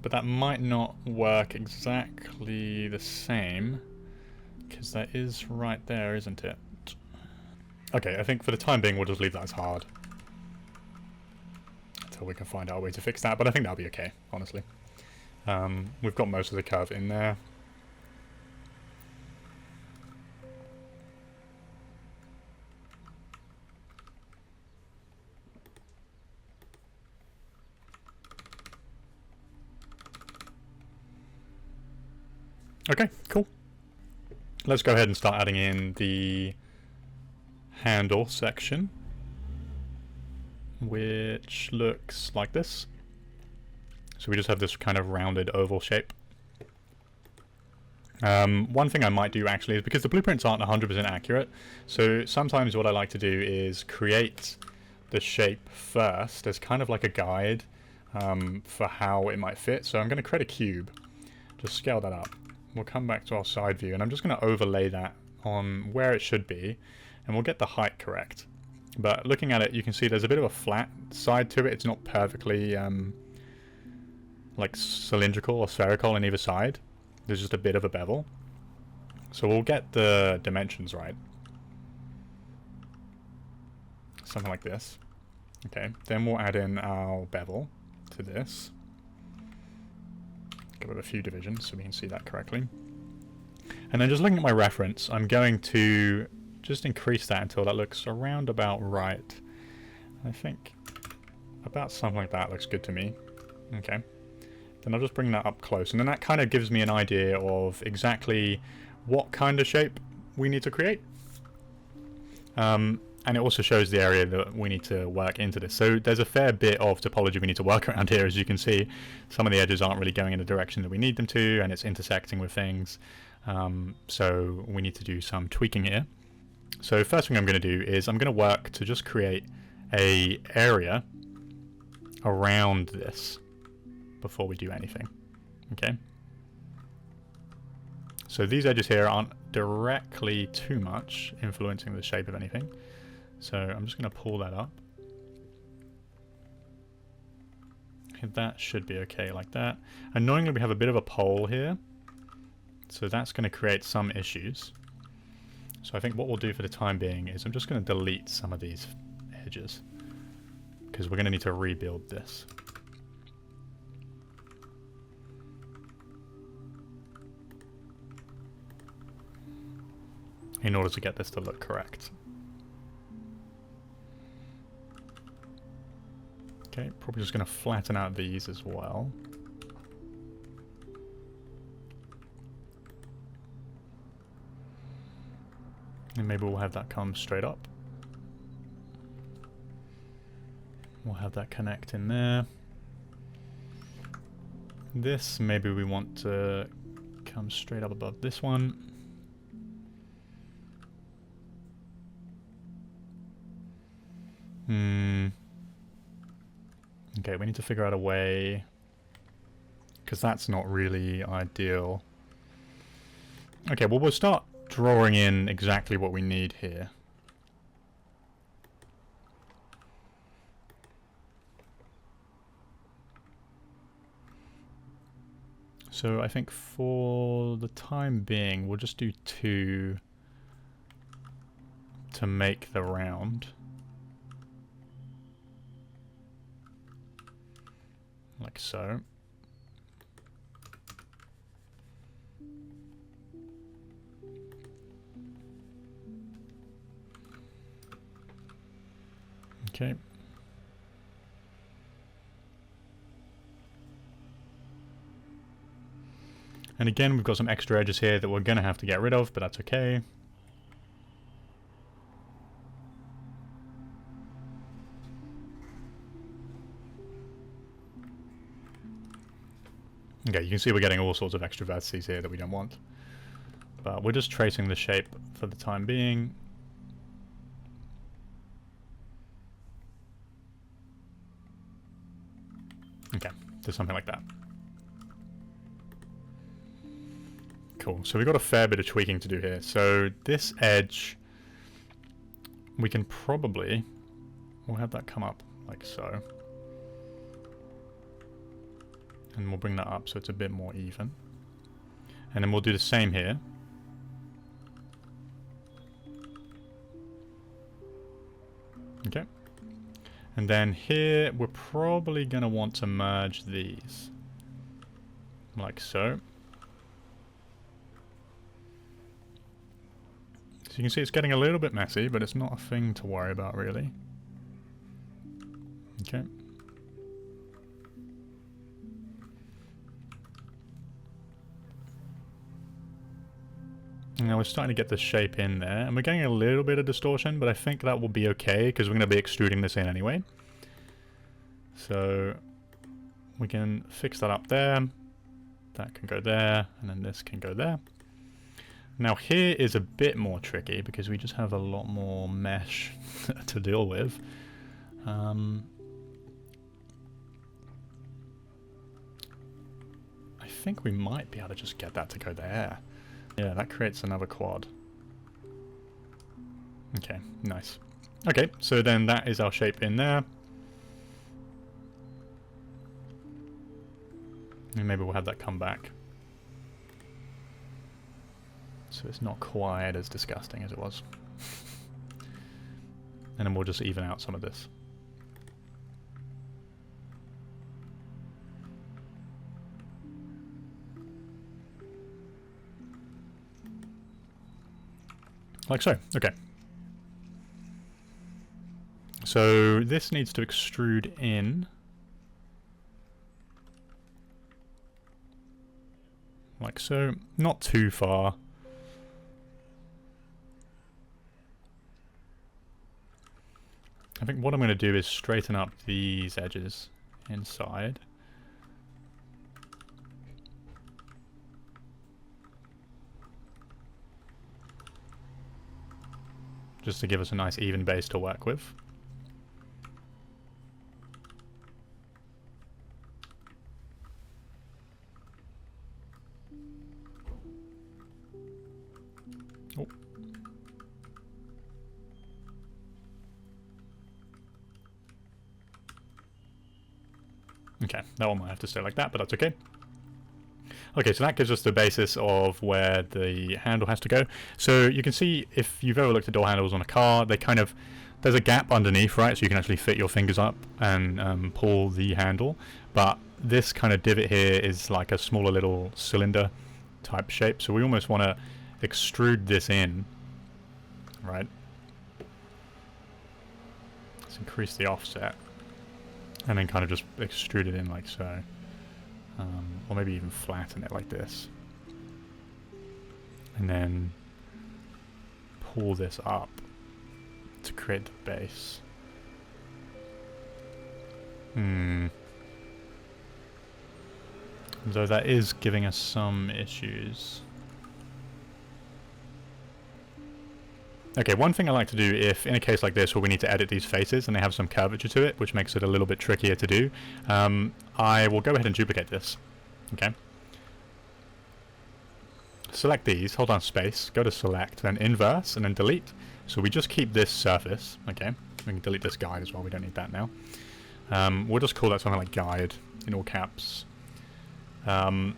Speaker 1: But that might not work exactly the same, because that is right there, isn't it? Okay, I think for the time being we'll just leave that as hard. Until we can find our way to fix that, but I think that'll be okay, honestly. We've got most of the curve in there. Okay, cool. Let's go ahead and start adding in the handle section, which looks like this. So we just have this kind of rounded oval shape. One thing I might do actually is, because the blueprints aren't 100% accurate, so sometimes what I like to do is create the shape first as kind of like a guide for how it might fit. So I'm going to create a cube, just scale that up. We'll come back to our side view, and I'm just going to overlay that on where it should be, and we'll get the height correct. But looking at it, you can see there's a bit of a flat side to it. It's not perfectly like cylindrical or spherical on either side. There's just a bit of a bevel. So we'll get the dimensions right. Something like this. Okay, then we'll add in our bevel to this. Give it a few divisions so we can see that correctly. And then just looking at my reference, I'm going to just increase that until that looks around about right. I think about something like that looks good to me. Okay. Then I'll just bring that up close, and then that kind of gives me an idea of exactly what kind of shape we need to create. And and it also shows the area that we need to work into this. So there's a fair bit of topology we need to work around here. As you can see, some of the edges aren't really going in the direction that we need them to, and it's intersecting with things. So we need to do some tweaking here. So first thing I'm going to do is I'm going to work to just create a area around this before we do anything. Okay. So these edges here aren't directly too much influencing the shape of anything. So I'm just going to pull that up. That should be okay like that. Annoyingly, we have a bit of a pole here. So that's going to create some issues. So I think what we'll do for the time being is I'm just going to delete some of these edges, because we're going to need to rebuild this. In order to get this to look correct. Okay, probably just going to flatten out these as well. And maybe we'll have that come straight up. We'll have that connect in there. This, maybe we want to come straight up above this one. Okay, we need to figure out a way, because that's not really ideal. Okay, well, we'll start drawing in exactly what we need here. So I think for the time being, we'll just do 2 to make the round. Like so. Okay. And again, we've got some extra edges here that we're going to have to get rid of, but that's okay. Okay, you can see we're getting all sorts of extra vertices here that we don't want. But we're just tracing the shape for the time being. Okay, do something like that. Cool, so we've got a fair bit of tweaking to do here. So this edge, we can probably, we'll have that come up like so. And we'll bring that up so it's a bit more even. And then we'll do the same here. Okay. And then here, we're probably going to want to merge these. Like so. So you can see it's getting a little bit messy, but it's not a thing to worry about really. Okay. Now we're starting to get the shape in there, and we're getting a little bit of distortion, but I think that will be okay, because we're going to be extruding this in anyway. So we can fix that up there, that can go there, and then this can go there. Now here is a bit more tricky, because we just have a lot more mesh to deal with. I think we might be able to just get that to go there. Yeah, that creates another quad. Okay, nice. Okay, so then that is our shape in there. And maybe we'll have that come back. So it's not quite as disgusting as it was. And then we'll just even out some of this. Like so, okay. So this needs to extrude in. Like so, not too far. I think what I'm going to do is straighten up these edges inside. Just to give us a nice even base to work with. Oh. Okay, that one might have to stay like that, but that's okay. Okay, so that gives us the basis of where the handle has to go. So you can see, if you've ever looked at door handles on a car, they kind of, there's a gap underneath, right? So you can actually fit your fingers up and pull the handle. But this kind of divot here is like a smaller little cylinder type shape. So we almost want to extrude this in, right? Let's increase the offset. And then kind of just extrude it in like so. Or maybe even flatten it like this. And then pull this up to create the base. Though that is giving us some issues. Okay, one thing I like to do if in a case like this where we need to edit these faces and they have some curvature to it, which makes it a little bit trickier to do, I will go ahead and duplicate this. Okay. Select these, hold down space, go to select, then inverse, and then delete. So we just keep this surface, okay? We can delete this guide as well, we don't need that now. We'll just call that something like guide in all caps. And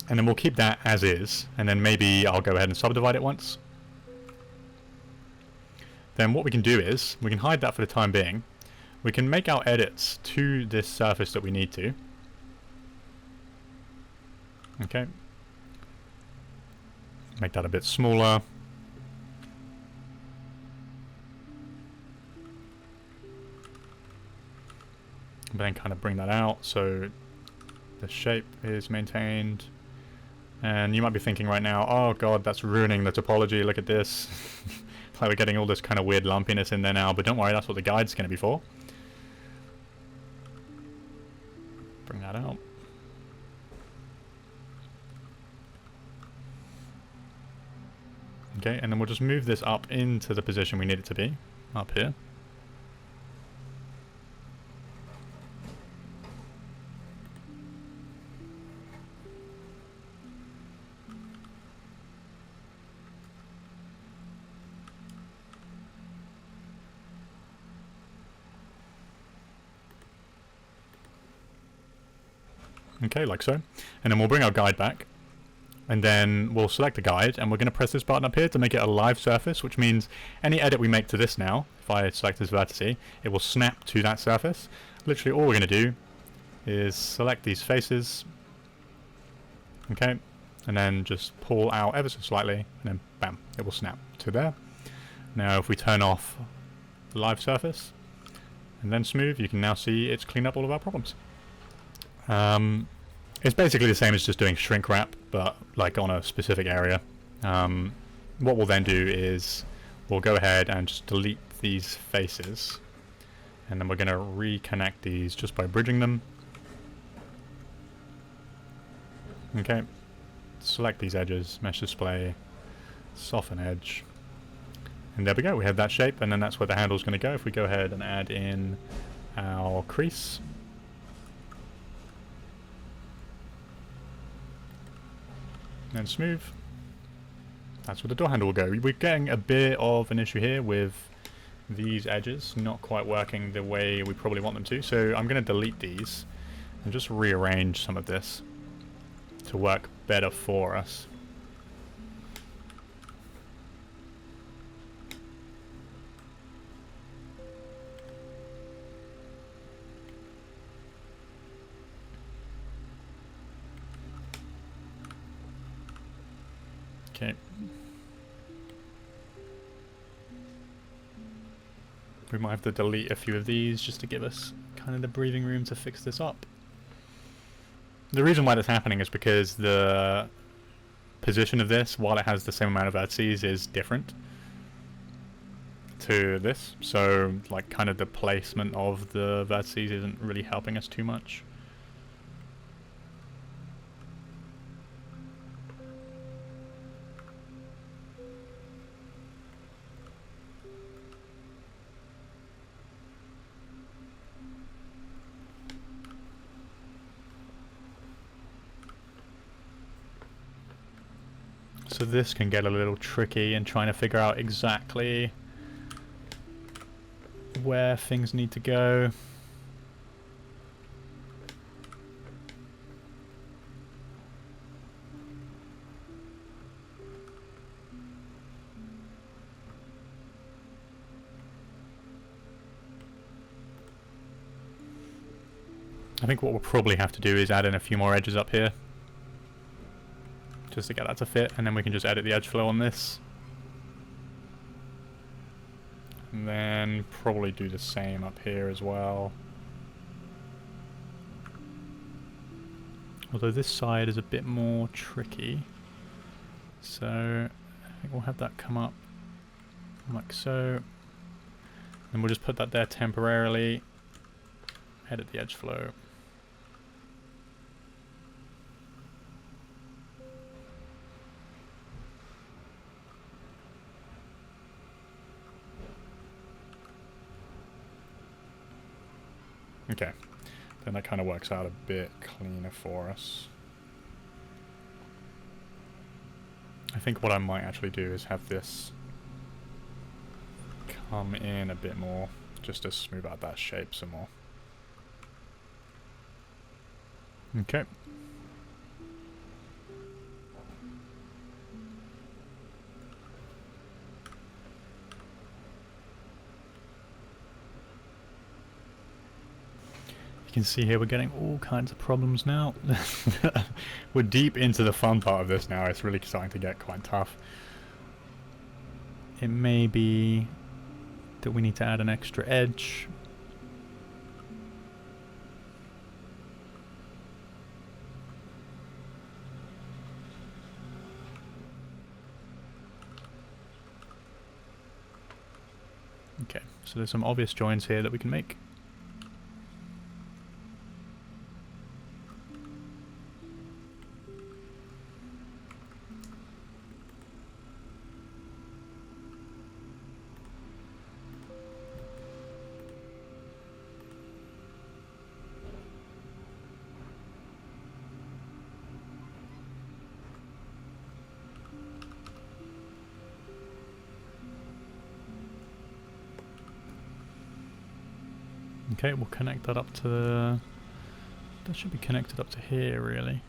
Speaker 1: then we'll keep that as is, and then maybe I'll go ahead and subdivide it once. Then what we can do is, we can hide that for the time being. We can make our edits to this surface that we need to. Okay. Make that a bit smaller. But then kind of bring that out so the shape is maintained. And you might be thinking right now, oh god, that's ruining the topology, look at this. Like we're getting all this kind of weird lumpiness in there now, but don't worry, that's what the guide's going to be for. Bring that out. Okay, and then we'll just move this up into the position we need it to be, up here. Okay, like so. And then we'll bring our guide back. And then we'll select the guide, and we're going to press this button up here to make it a live surface, which means any edit we make to this now, if I select this vertex, it will snap to that surface. Literally all we're going to do is select these faces, okay, and then just pull out ever so slightly, and then bam, it will snap to there. Now if we turn off the live surface, and then smooth, you can now see it's cleaned up all of our problems. It's basically the same as just doing shrink wrap, but like on a specific area. What we'll then do is we'll go ahead and just delete these faces, and then we're going to reconnect these just by bridging them. Okay, select these edges, mesh display, soften edge, and there we go, we have that shape, and then that's where the handle's going to go. If we go ahead and add in our crease, and smooth, that's where the door handle will go. We're getting a bit of an issue here with these edges not quite working the way we probably want them to, so I'm going to delete these and just rearrange some of this to work better for us. Okay. We might have to delete a few of these just to give us kind of the breathing room to fix this up. The reason why that's happening is because the position of this, while it has the same amount of vertices, is different. to this, so like kind of the placement of the vertices isn't really helping us too much. So this can get a little tricky in trying to figure out exactly where things need to go. I think what we'll probably have to do is add in a few more edges up here, just to get that to fit, and then we can just edit the edge flow on this. And then probably do the same up here as well. Although this side is a bit more tricky. So I think we'll have that come up like so. And we'll just put that there temporarily. Edit the edge flow. Okay, then that kind of works out a bit cleaner for us. I think what I might actually do is have this come in a bit more, just to smooth out that shape some more. Okay. You can see here we're getting all kinds of problems now. We're deep into the fun part of this now. It's really starting to get quite tough. It may be that we need to add an extra edge. Okay, so there's some obvious joins here that we can make. Okay, we'll connect that up to... that should be connected up to here, really.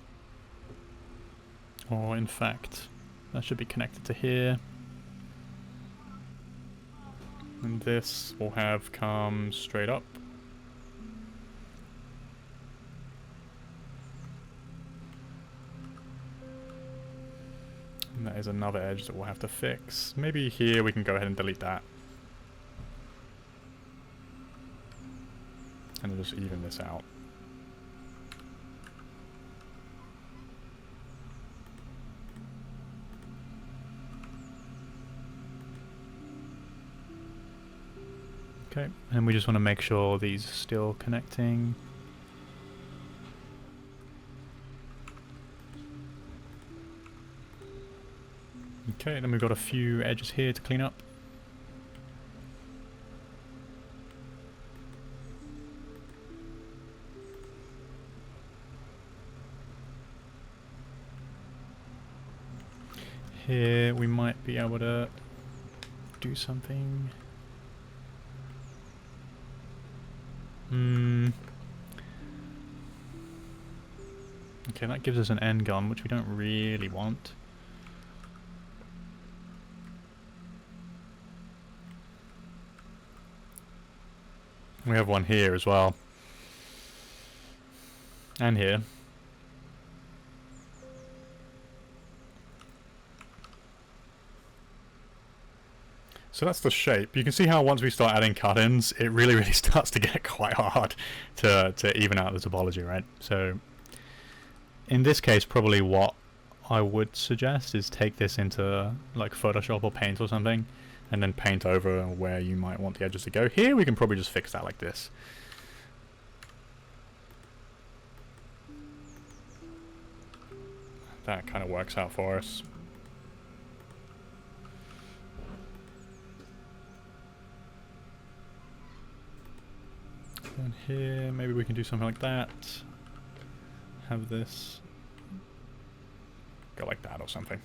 Speaker 1: Or, in fact, that should be connected to here. And this will have come straight up. And that is another edge that we'll have to fix. Maybe here we can go ahead and delete that. And just even this out. Okay, and we just want to make sure these are still connecting. Okay, then we've got a few edges here to clean up. Here we might be able to do something. Okay, that gives us an end gun, which we don't really want. We have one here as well. And here. So that's the shape. You can see how once we start adding cut-ins, it really starts to get quite hard to even out the topology, right? So in this case, probably what I would suggest is take this into like Photoshop or Paint or something, and then paint over where you might want the edges to go. Here we can probably just fix that like this. That kind of works out for us. And here, maybe we can do something like that. Have this go like that or something.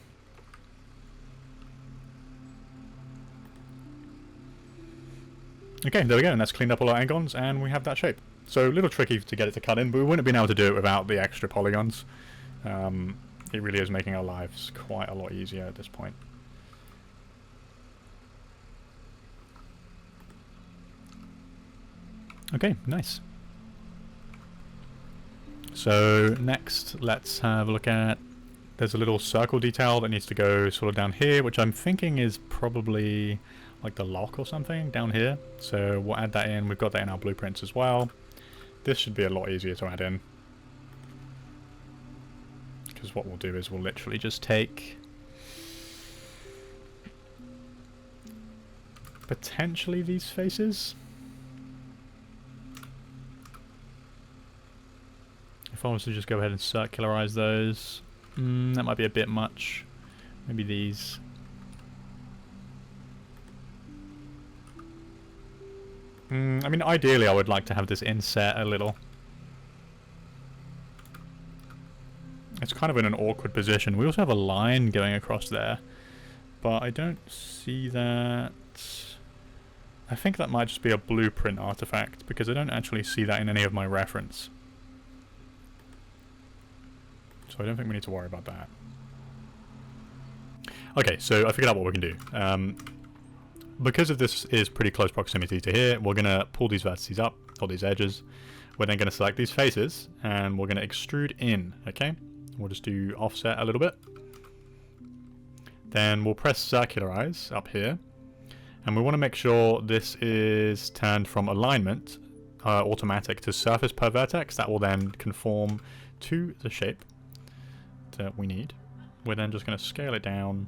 Speaker 1: Okay, there we go, and that's cleaned up all our angons, and we have that shape. So a little tricky to get it to cut in, but we wouldn't have been able to do it without the extra polygons. It really is making our lives quite a lot easier at this point. Okay, nice. So next, let's have a look at, there's a little circle detail that needs to go sort of down here, which I'm thinking is probably like the lock or something down here. So we'll add that in. We've got that in our blueprints as well. This should be a lot easier to add in. Because what we'll do is we'll literally just take potentially these faces. If I was to just go ahead and circularize those, that might be a bit much. Maybe these. I mean, ideally I would like to have this inset a little. It's kind of in an awkward position. We also have a line going across there, but I don't see that. I think that might just be a blueprint artifact, because I don't actually see that in any of my reference. So I don't think we need to worry about that. Okay, so I figured out what we can do. Because of this is pretty close proximity to here, we're going to pull these vertices up, or these edges. We're then going to select these faces, and we're going to extrude in, okay? We'll just do offset a little bit. Then we'll press circularize up here. And we want to make sure this is turned from alignment, automatic, to surface per vertex. That will then conform to the shape that we need. We're then just going to scale it down.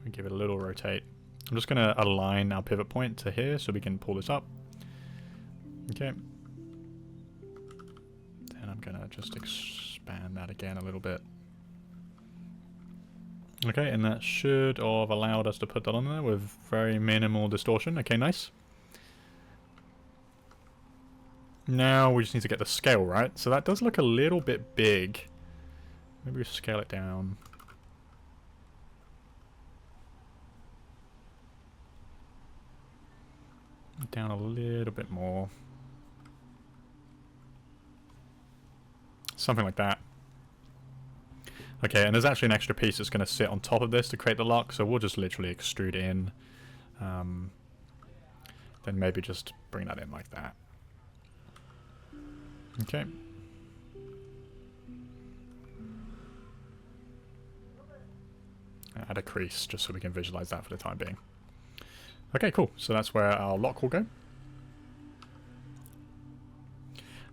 Speaker 1: We give it a little rotate. I'm just going to align our pivot point to here so we can pull this up. Okay. Then I'm going to just expand that again a little bit. Okay, and that should have allowed us to put that on there with very minimal distortion. Okay, nice. Now we just need to get the scale right. So that does look a little bit big. Maybe we scale it down. Down a little bit more. Something like that. Okay, and there's actually an extra piece that's going to sit on top of this to create the lock, so we'll just literally extrude in. Then maybe just bring that in like that. Okay. Add a crease just so we can visualize that for the time being. Okay, cool. So that's where our lock will go.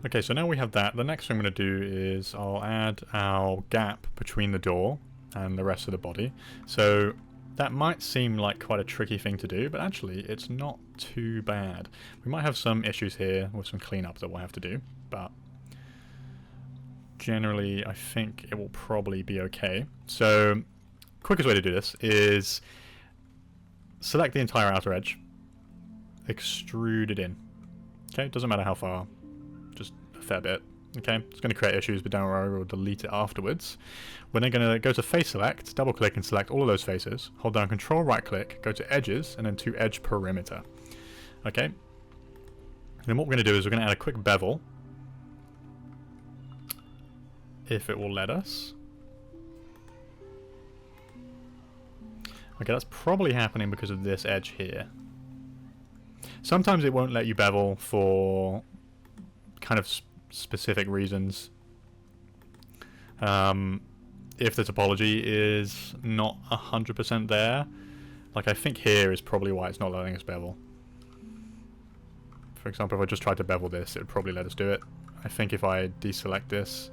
Speaker 1: Okay, so now we have that. The next thing I'm going to do is I'll add our gap between the door and the rest of the body. So that might seem like quite a tricky thing to do, but actually it's not too bad. We might have some issues here with some cleanup that we'll have to do, but generally I think it will probably be okay. So quickest way to do this is select the entire outer edge, extrude it in. Okay, doesn't matter how far, just a fair bit. Okay, it's going to create issues, but don't worry, we'll delete it afterwards. We're then going to go to face select, double click and select all of those faces, hold down control right click, go to edges, and then to edge perimeter. Okay, and then what we're going to do is we're going to add a quick bevel, if it will let us. Okay, that's probably happening because of this edge here. Sometimes it won't let you bevel for kind of specific reasons. If the topology is not 100% there, like I think here is probably why it's not letting us bevel. For example, if I just tried to bevel this, it would probably let us do it. I think if I deselect this...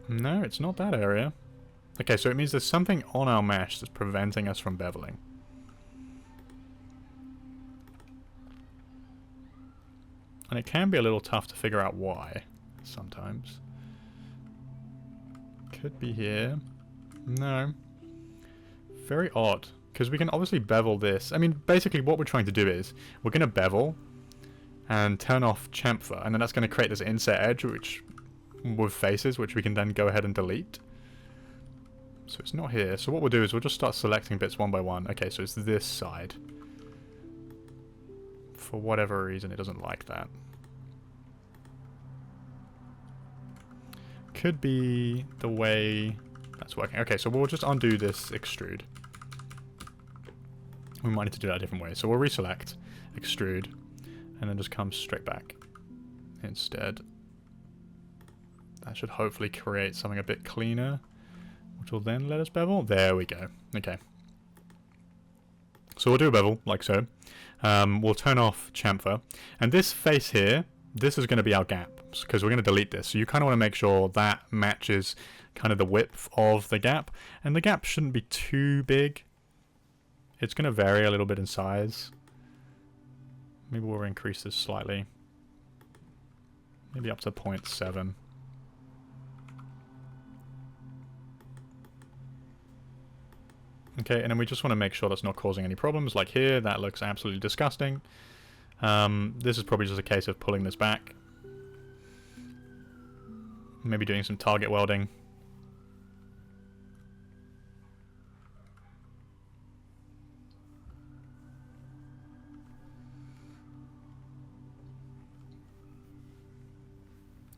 Speaker 1: No, it's not that area. Okay, so it means there's something on our mesh that's preventing us from beveling. And it can be a little tough to figure out why, sometimes. Could be here. No. Very odd, because we can obviously bevel this. I mean, basically what we're trying to do is, we're going to bevel and turn off chamfer, and then that's going to create this inset edge which with faces, which we can then go ahead and delete. So it's not here. So what we'll do is we'll just start selecting bits one by one. Okay, so it's this side. For whatever reason, it doesn't like that. Could be the way that's working. Okay, so we'll just undo this extrude. We might need to do that a different way. So we'll reselect, extrude, and then just come straight back instead. That should hopefully create something a bit cleaner, which will then let us bevel. There we go. Okay. So we'll do a bevel, like so. We'll turn off chamfer. And this face here, this is going to be our gaps, because we're going to delete this. So you kind of want to make sure that matches kind of the width of the gap. And the gap shouldn't be too big. It's going to vary a little bit in size. Maybe we'll increase this slightly. Maybe up to 0.7. Okay, and then we just want to make sure that's not causing any problems. Like here, that looks absolutely disgusting. This is probably just a case of pulling this back. Maybe doing some target welding.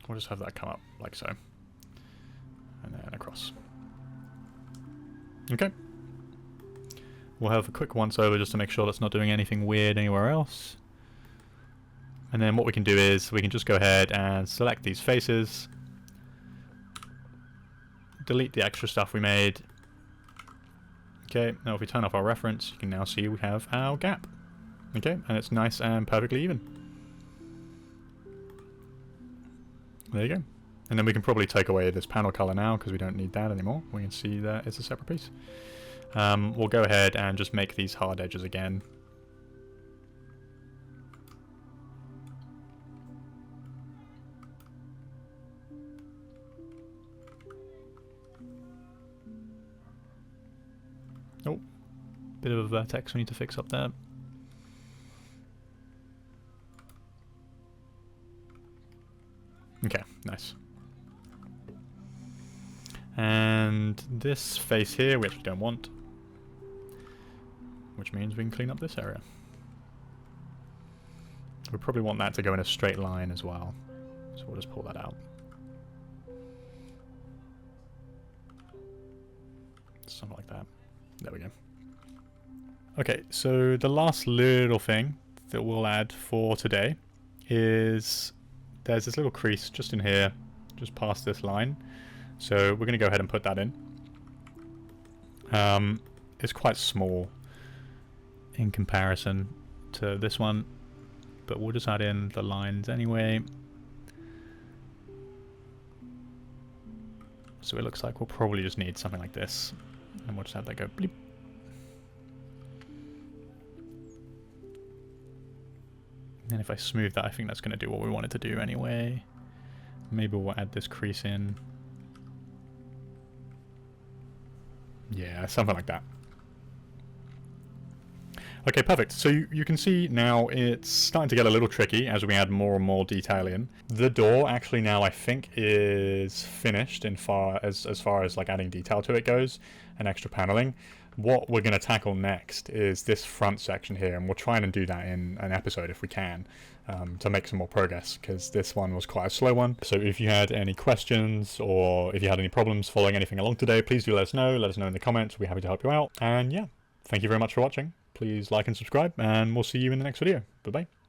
Speaker 1: We'll just have that come up like so. And then across. Okay. We'll have a quick once over just to make sure that's not doing anything weird anywhere else. And then what we can do is we can just go ahead and select these faces. Delete the extra stuff we made. Okay, now if we turn off our reference, you can now see we have our gap. Okay, and it's nice and perfectly even. There you go. And then we can probably take away this panel color now because we don't need that anymore. We can see that it's a separate piece. We'll go ahead and just make these hard edges again. Oh, bit of a vertex we need to fix up there. Okay, nice. And this face here we actually don't want, which means we can clean up this area. We probably want that to go in a straight line as well, so we'll just pull that out. Something like that. There we go. Okay, so the last little thing that we'll add for today is there's this little crease just in here, just past this line. So we're going to go ahead and put that in. It's quite small in comparison to this one, but we'll just add in the lines anyway. So it looks like we'll probably just need something like this, and we'll just have that go bleep. And if I smooth that, I think that's going to do what we want it to do anyway. Maybe we'll add this crease in. Yeah, something like that. Okay, perfect. So you can see now it's starting to get a little tricky as we add more and more detail in. The door actually now I think is finished as far as like adding detail to it goes and extra paneling. What we're going to tackle next is this front section here, and we'll try and do that in an episode if we can, to make some more progress, because this one was quite a slow one. So if you had any questions or if you had any problems following anything along today, please do let us know. Let us know in the comments. We'll be happy to help you out. And yeah, thank you very much for watching. Please like and subscribe, and we'll see you in the next video. Bye-bye.